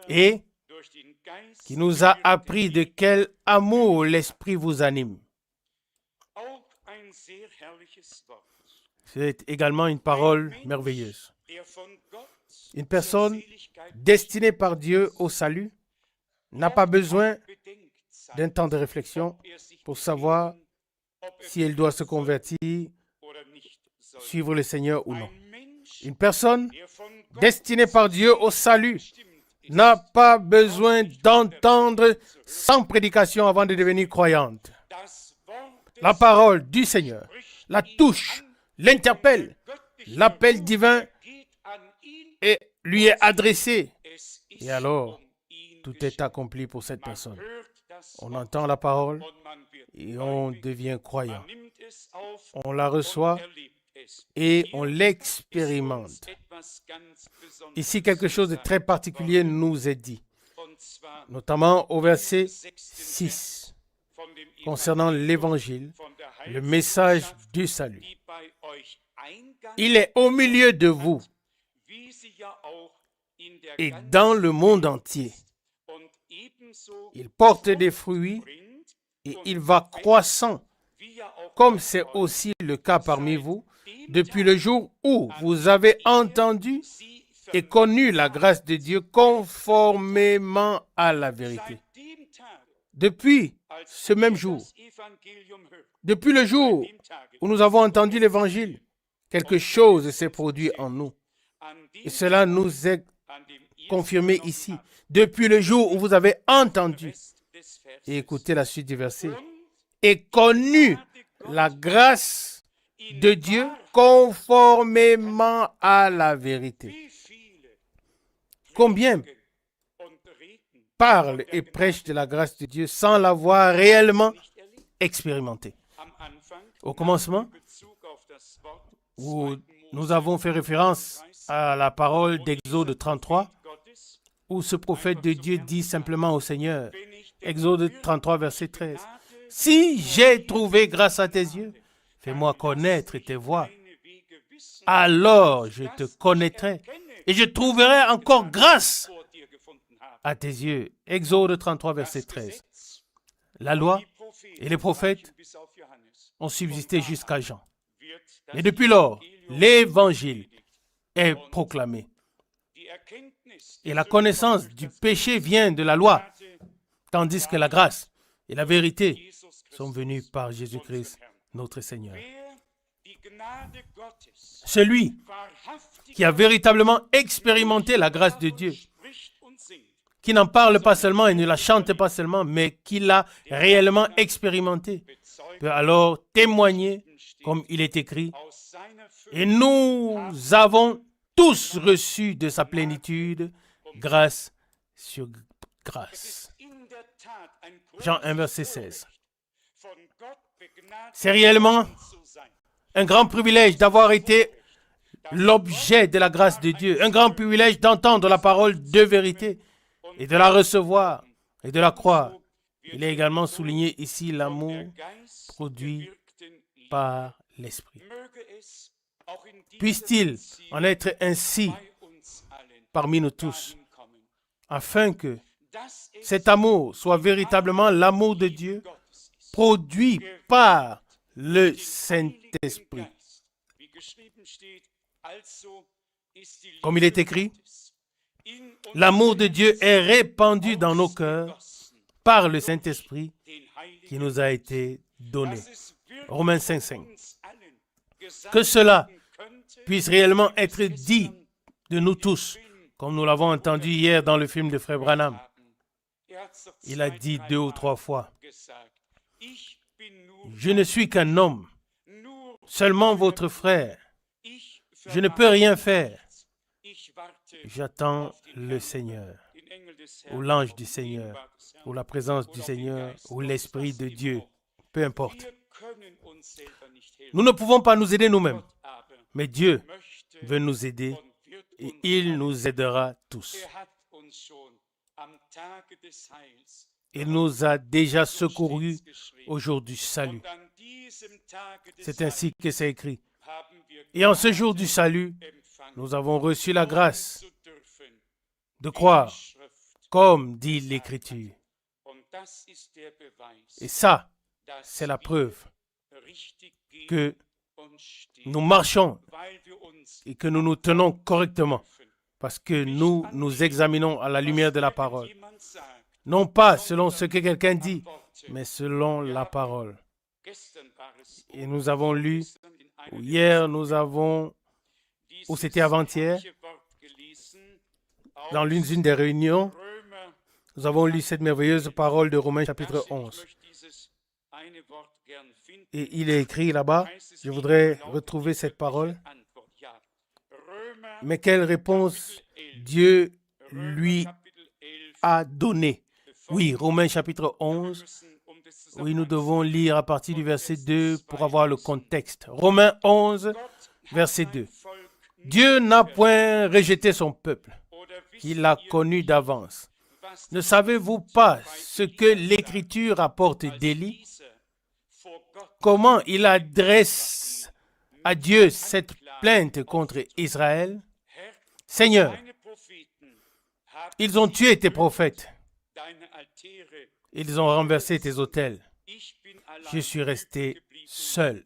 et qui nous a appris de quel amour l'Esprit vous anime. C'est également une parole merveilleuse. Une personne destinée par Dieu au salut n'a pas besoin d'un temps de réflexion pour savoir si elle doit se convertir, suivre le Seigneur ou non. Une personne destinée par Dieu au salut n'a pas besoin d'entendre 100 prédications avant de devenir croyante. La parole du Seigneur la touche, l'interpelle. L'appel divin lui est adressé. Et alors, tout est accompli pour cette personne. On entend la parole et on devient croyant. On la reçoit et on l'expérimente. Ici, quelque chose de très particulier nous est dit, notamment au verset 6, concernant l'Évangile, le message du salut. Il est au milieu de vous et dans le monde entier. Il porte des fruits et il va croissant, comme c'est aussi le cas parmi vous, depuis le jour où vous avez entendu et connu la grâce de Dieu conformément à la vérité. Depuis ce même jour, depuis le jour où nous avons entendu l'Évangile, quelque chose s'est produit en nous. Et cela nous est confirmé ici. Depuis le jour où vous avez entendu, et écoutez la suite du verset, et connu la grâce de Dieu conformément à la vérité. Combien parlent et prêchent de la grâce de Dieu sans l'avoir réellement expérimenté? Au commencement, où nous avons fait référence à la parole d'Exode 33, où ce prophète de Dieu dit simplement au Seigneur, Exode 33, verset 13, « Si j'ai trouvé grâce à tes yeux, fais-moi connaître tes voies. Alors je te connaîtrai et je trouverai encore grâce à tes yeux. » Exode 33, verset 13. La loi et les prophètes ont subsisté jusqu'à Jean. Et depuis lors, l'Évangile est proclamé. Et la connaissance du péché vient de la loi, tandis que la grâce et la vérité sont venues par Jésus-Christ, notre Seigneur. Celui qui a véritablement expérimenté la grâce de Dieu, qui n'en parle pas seulement et ne la chante pas seulement, mais qui l'a réellement expérimenté, peut alors témoigner comme il est écrit. Et nous avons tous reçu de sa plénitude grâce sur grâce. Jean 1, verset 16. C'est réellement un grand privilège d'avoir été l'objet de la grâce de Dieu, un grand privilège d'entendre la parole de vérité et de la recevoir et de la croire. Il est également souligné ici l'amour produit par l'Esprit. Puisse-t-il en être ainsi parmi nous tous, afin que cet amour soit véritablement l'amour de Dieu, produit par le Saint-Esprit. Comme il est écrit, l'amour de Dieu est répandu dans nos cœurs par le Saint-Esprit qui nous a été donné. Romains 5, 5. Que cela puisse réellement être dit de nous tous, comme nous l'avons entendu hier dans le film de Frère Branham. Il a dit 2 ou 3 fois, « Je ne suis qu'un homme seulement votre frère. Je ne peux rien faire. J'attends le Seigneur, ou l'ange du Seigneur, ou la présence du Seigneur, ou l'Esprit de Dieu, peu importe. Nous ne pouvons pas nous aider nous-mêmes, mais Dieu veut nous aider et il nous aidera tous. Il nous a déjà secourus au jour du salut. C'est ainsi que c'est écrit. Et en ce jour du salut, nous avons reçu la grâce de croire, comme dit l'Écriture. Et ça, c'est la preuve que nous marchons et que nous nous tenons correctement parce que nous nous examinons à la lumière de la parole. Non pas selon ce que quelqu'un dit, mais selon la parole. Et nous avons lu, hier nous avons, ou c'était avant-hier, dans l'une des réunions, nous avons lu cette merveilleuse parole de Romains chapitre 11. Et il est écrit là-bas, je voudrais retrouver cette parole. Mais quelle réponse Dieu lui a donnée? Oui, Romains chapitre 11. Oui, nous devons lire à partir du verset 2 pour avoir le contexte. Romains 11, verset 2. Dieu n'a point rejeté son peuple, qu'il a connu d'avance. Ne savez-vous pas ce que l'Écriture rapporte d'Élie? Comment il adresse à Dieu cette plainte contre Israël? Seigneur, ils ont tué tes prophètes. Ils ont renversé tes autels. Je suis resté seul.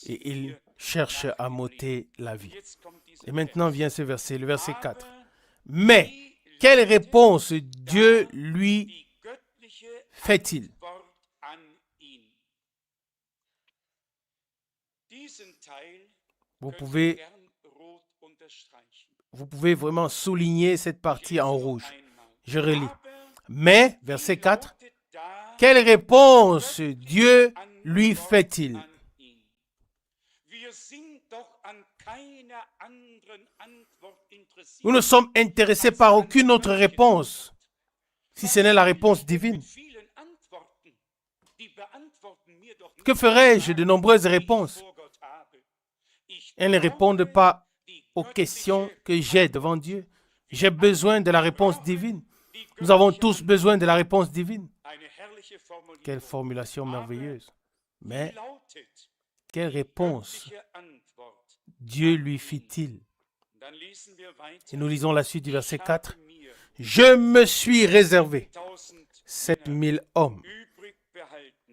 Et ils cherchent à m'ôter la vie. Et maintenant vient ce verset, le verset 4. Mais quelle réponse Dieu lui fait-il? Vous pouvez vraiment souligner cette partie en rouge. Je relis. Mais, verset 4, quelle réponse Dieu lui fait-il? Nous ne sommes intéressés par aucune autre réponse, si ce n'est la réponse divine. Que ferais-je de nombreuses réponses? Elles ne répondent pas aux questions que j'ai devant Dieu. J'ai besoin de la réponse divine. Nous avons tous besoin de la réponse divine. Quelle formulation merveilleuse. Mais quelle réponse Dieu lui fit-il? Et nous lisons la suite du verset 4. Je me suis réservé 7000 hommes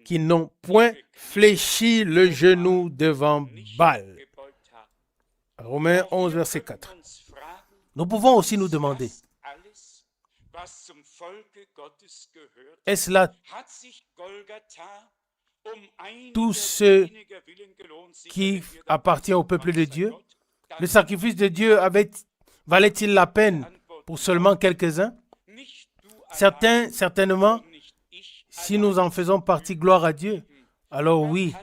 qui n'ont point fléchi le genou devant Baal. Romains 11, verset 4. Nous pouvons aussi nous demander, est-ce là tout ce qui appartient au peuple de Dieu? Le sacrifice de Dieu valait-il la peine pour seulement quelques-uns? Certains, certainement, si nous en faisons partie, gloire à Dieu, alors oui,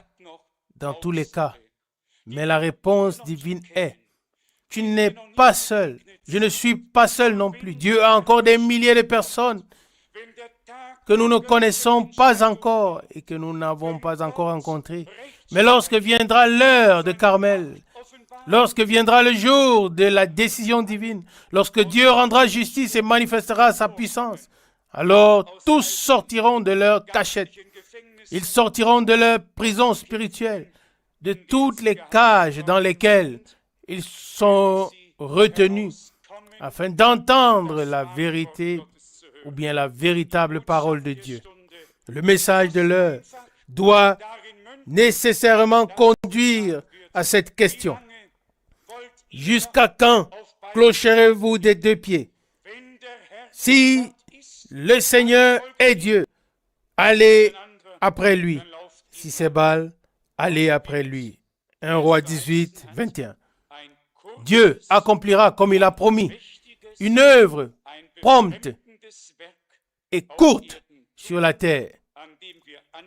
dans tous les cas. Mais la réponse divine est, tu n'es pas seul, je ne suis pas seul non plus. Dieu a encore des milliers de personnes que nous ne connaissons pas encore et que nous n'avons pas encore rencontrées. Mais lorsque viendra l'heure de Carmel, lorsque viendra le jour de la décision divine, lorsque Dieu rendra justice et manifestera sa puissance, alors tous sortiront de leur cachette. Ils sortiront de leur prison spirituelle, de toutes les cages dans lesquelles ils sont retenus, afin d'entendre la vérité ou bien la véritable parole de Dieu. Le message de l'heure doit nécessairement conduire à cette question. Jusqu'à quand clocherez-vous des deux pieds? Si le Seigneur est Dieu, allez après lui. Si c'est Baal, allez après lui. 1 Roi 18, 21. Dieu accomplira comme il a promis une œuvre prompte et courte sur la terre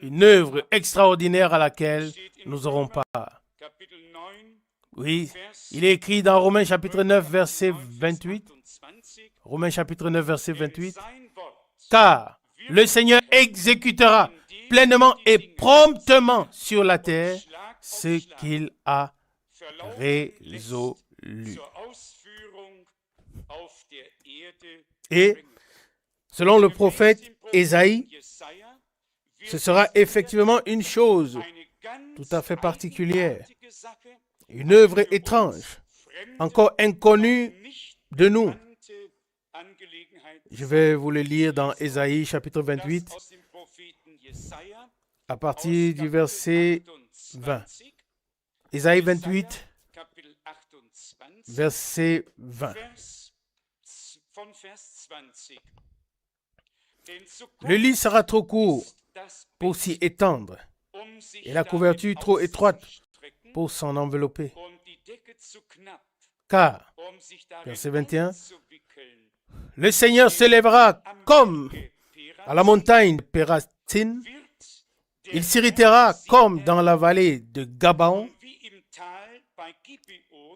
une œuvre extraordinaire à laquelle nous aurons part. Oui, il est écrit dans Romains chapitre 9, verset 28. Romains chapitre 9, verset 28. Car le Seigneur exécutera pleinement et promptement sur la terre ce qu'il a résolu. Et selon le prophète Ésaïe, ce sera effectivement une chose tout à fait particulière, une œuvre étrange, encore inconnue de nous. Je vais vous le lire dans Ésaïe chapitre 28, à partir du verset 20. Ésaïe 28, verset 20. Le lit sera trop court pour s'y étendre, et la couverture trop étroite pour s'en envelopper. Car, verset 21, le Seigneur s'élèvera comme à la montagne de Pératine, il s'irritera comme dans la vallée de Gabaon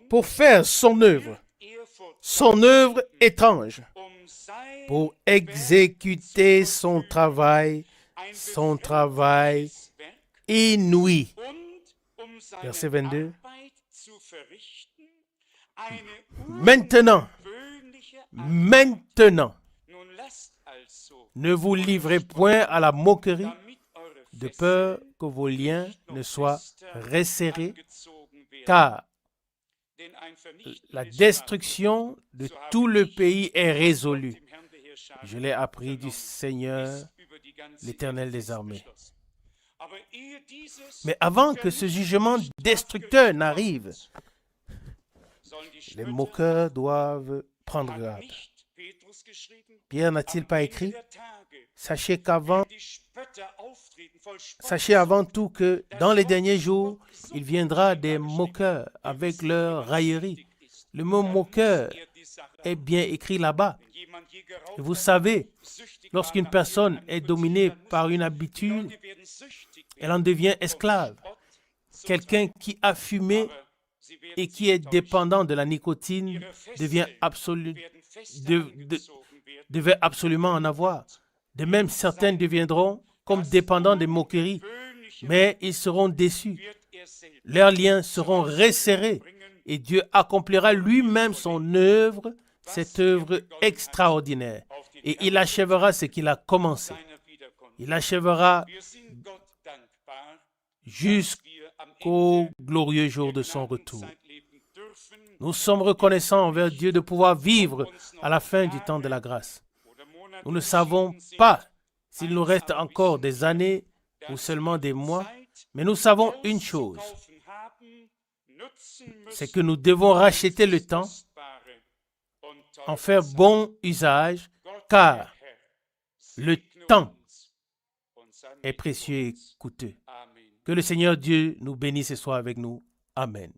pour faire son œuvre étrange, pour exécuter son travail inouï. Verset 22. Maintenant, ne vous livrez point à la moquerie, de peur que vos liens ne soient resserrés, car la destruction de tout le pays est résolue. Je l'ai appris du Seigneur, l'Éternel des armées. Mais avant que ce jugement destructeur n'arrive, les moqueurs doivent prendre garde. Pierre n'a-t-il pas écrit? Sachez avant tout que dans les derniers jours, il viendra des moqueurs avec leur raillerie. Le mot moqueur est bien écrit là-bas. Et vous savez, lorsqu'une personne est dominée par une habitude, elle en devient esclave. Quelqu'un qui a fumé et qui est dépendant de la nicotine devait absolument en avoir. De même, certains deviendront comme dépendants des moqueries, mais ils seront déçus. Leurs liens seront resserrés et Dieu accomplira lui-même son œuvre, cette œuvre extraordinaire. Et il achèvera ce qu'il a commencé. Il achèvera jusqu'au glorieux jour de son retour. Nous sommes reconnaissants envers Dieu de pouvoir vivre à la fin du temps de la grâce. Nous ne savons pas s'il nous reste encore des années ou seulement des mois, mais nous savons une chose, c'est que nous devons racheter le temps, en faire bon usage, car le temps est précieux et coûteux. Que le Seigneur Dieu nous bénisse et soit avec nous. Amen.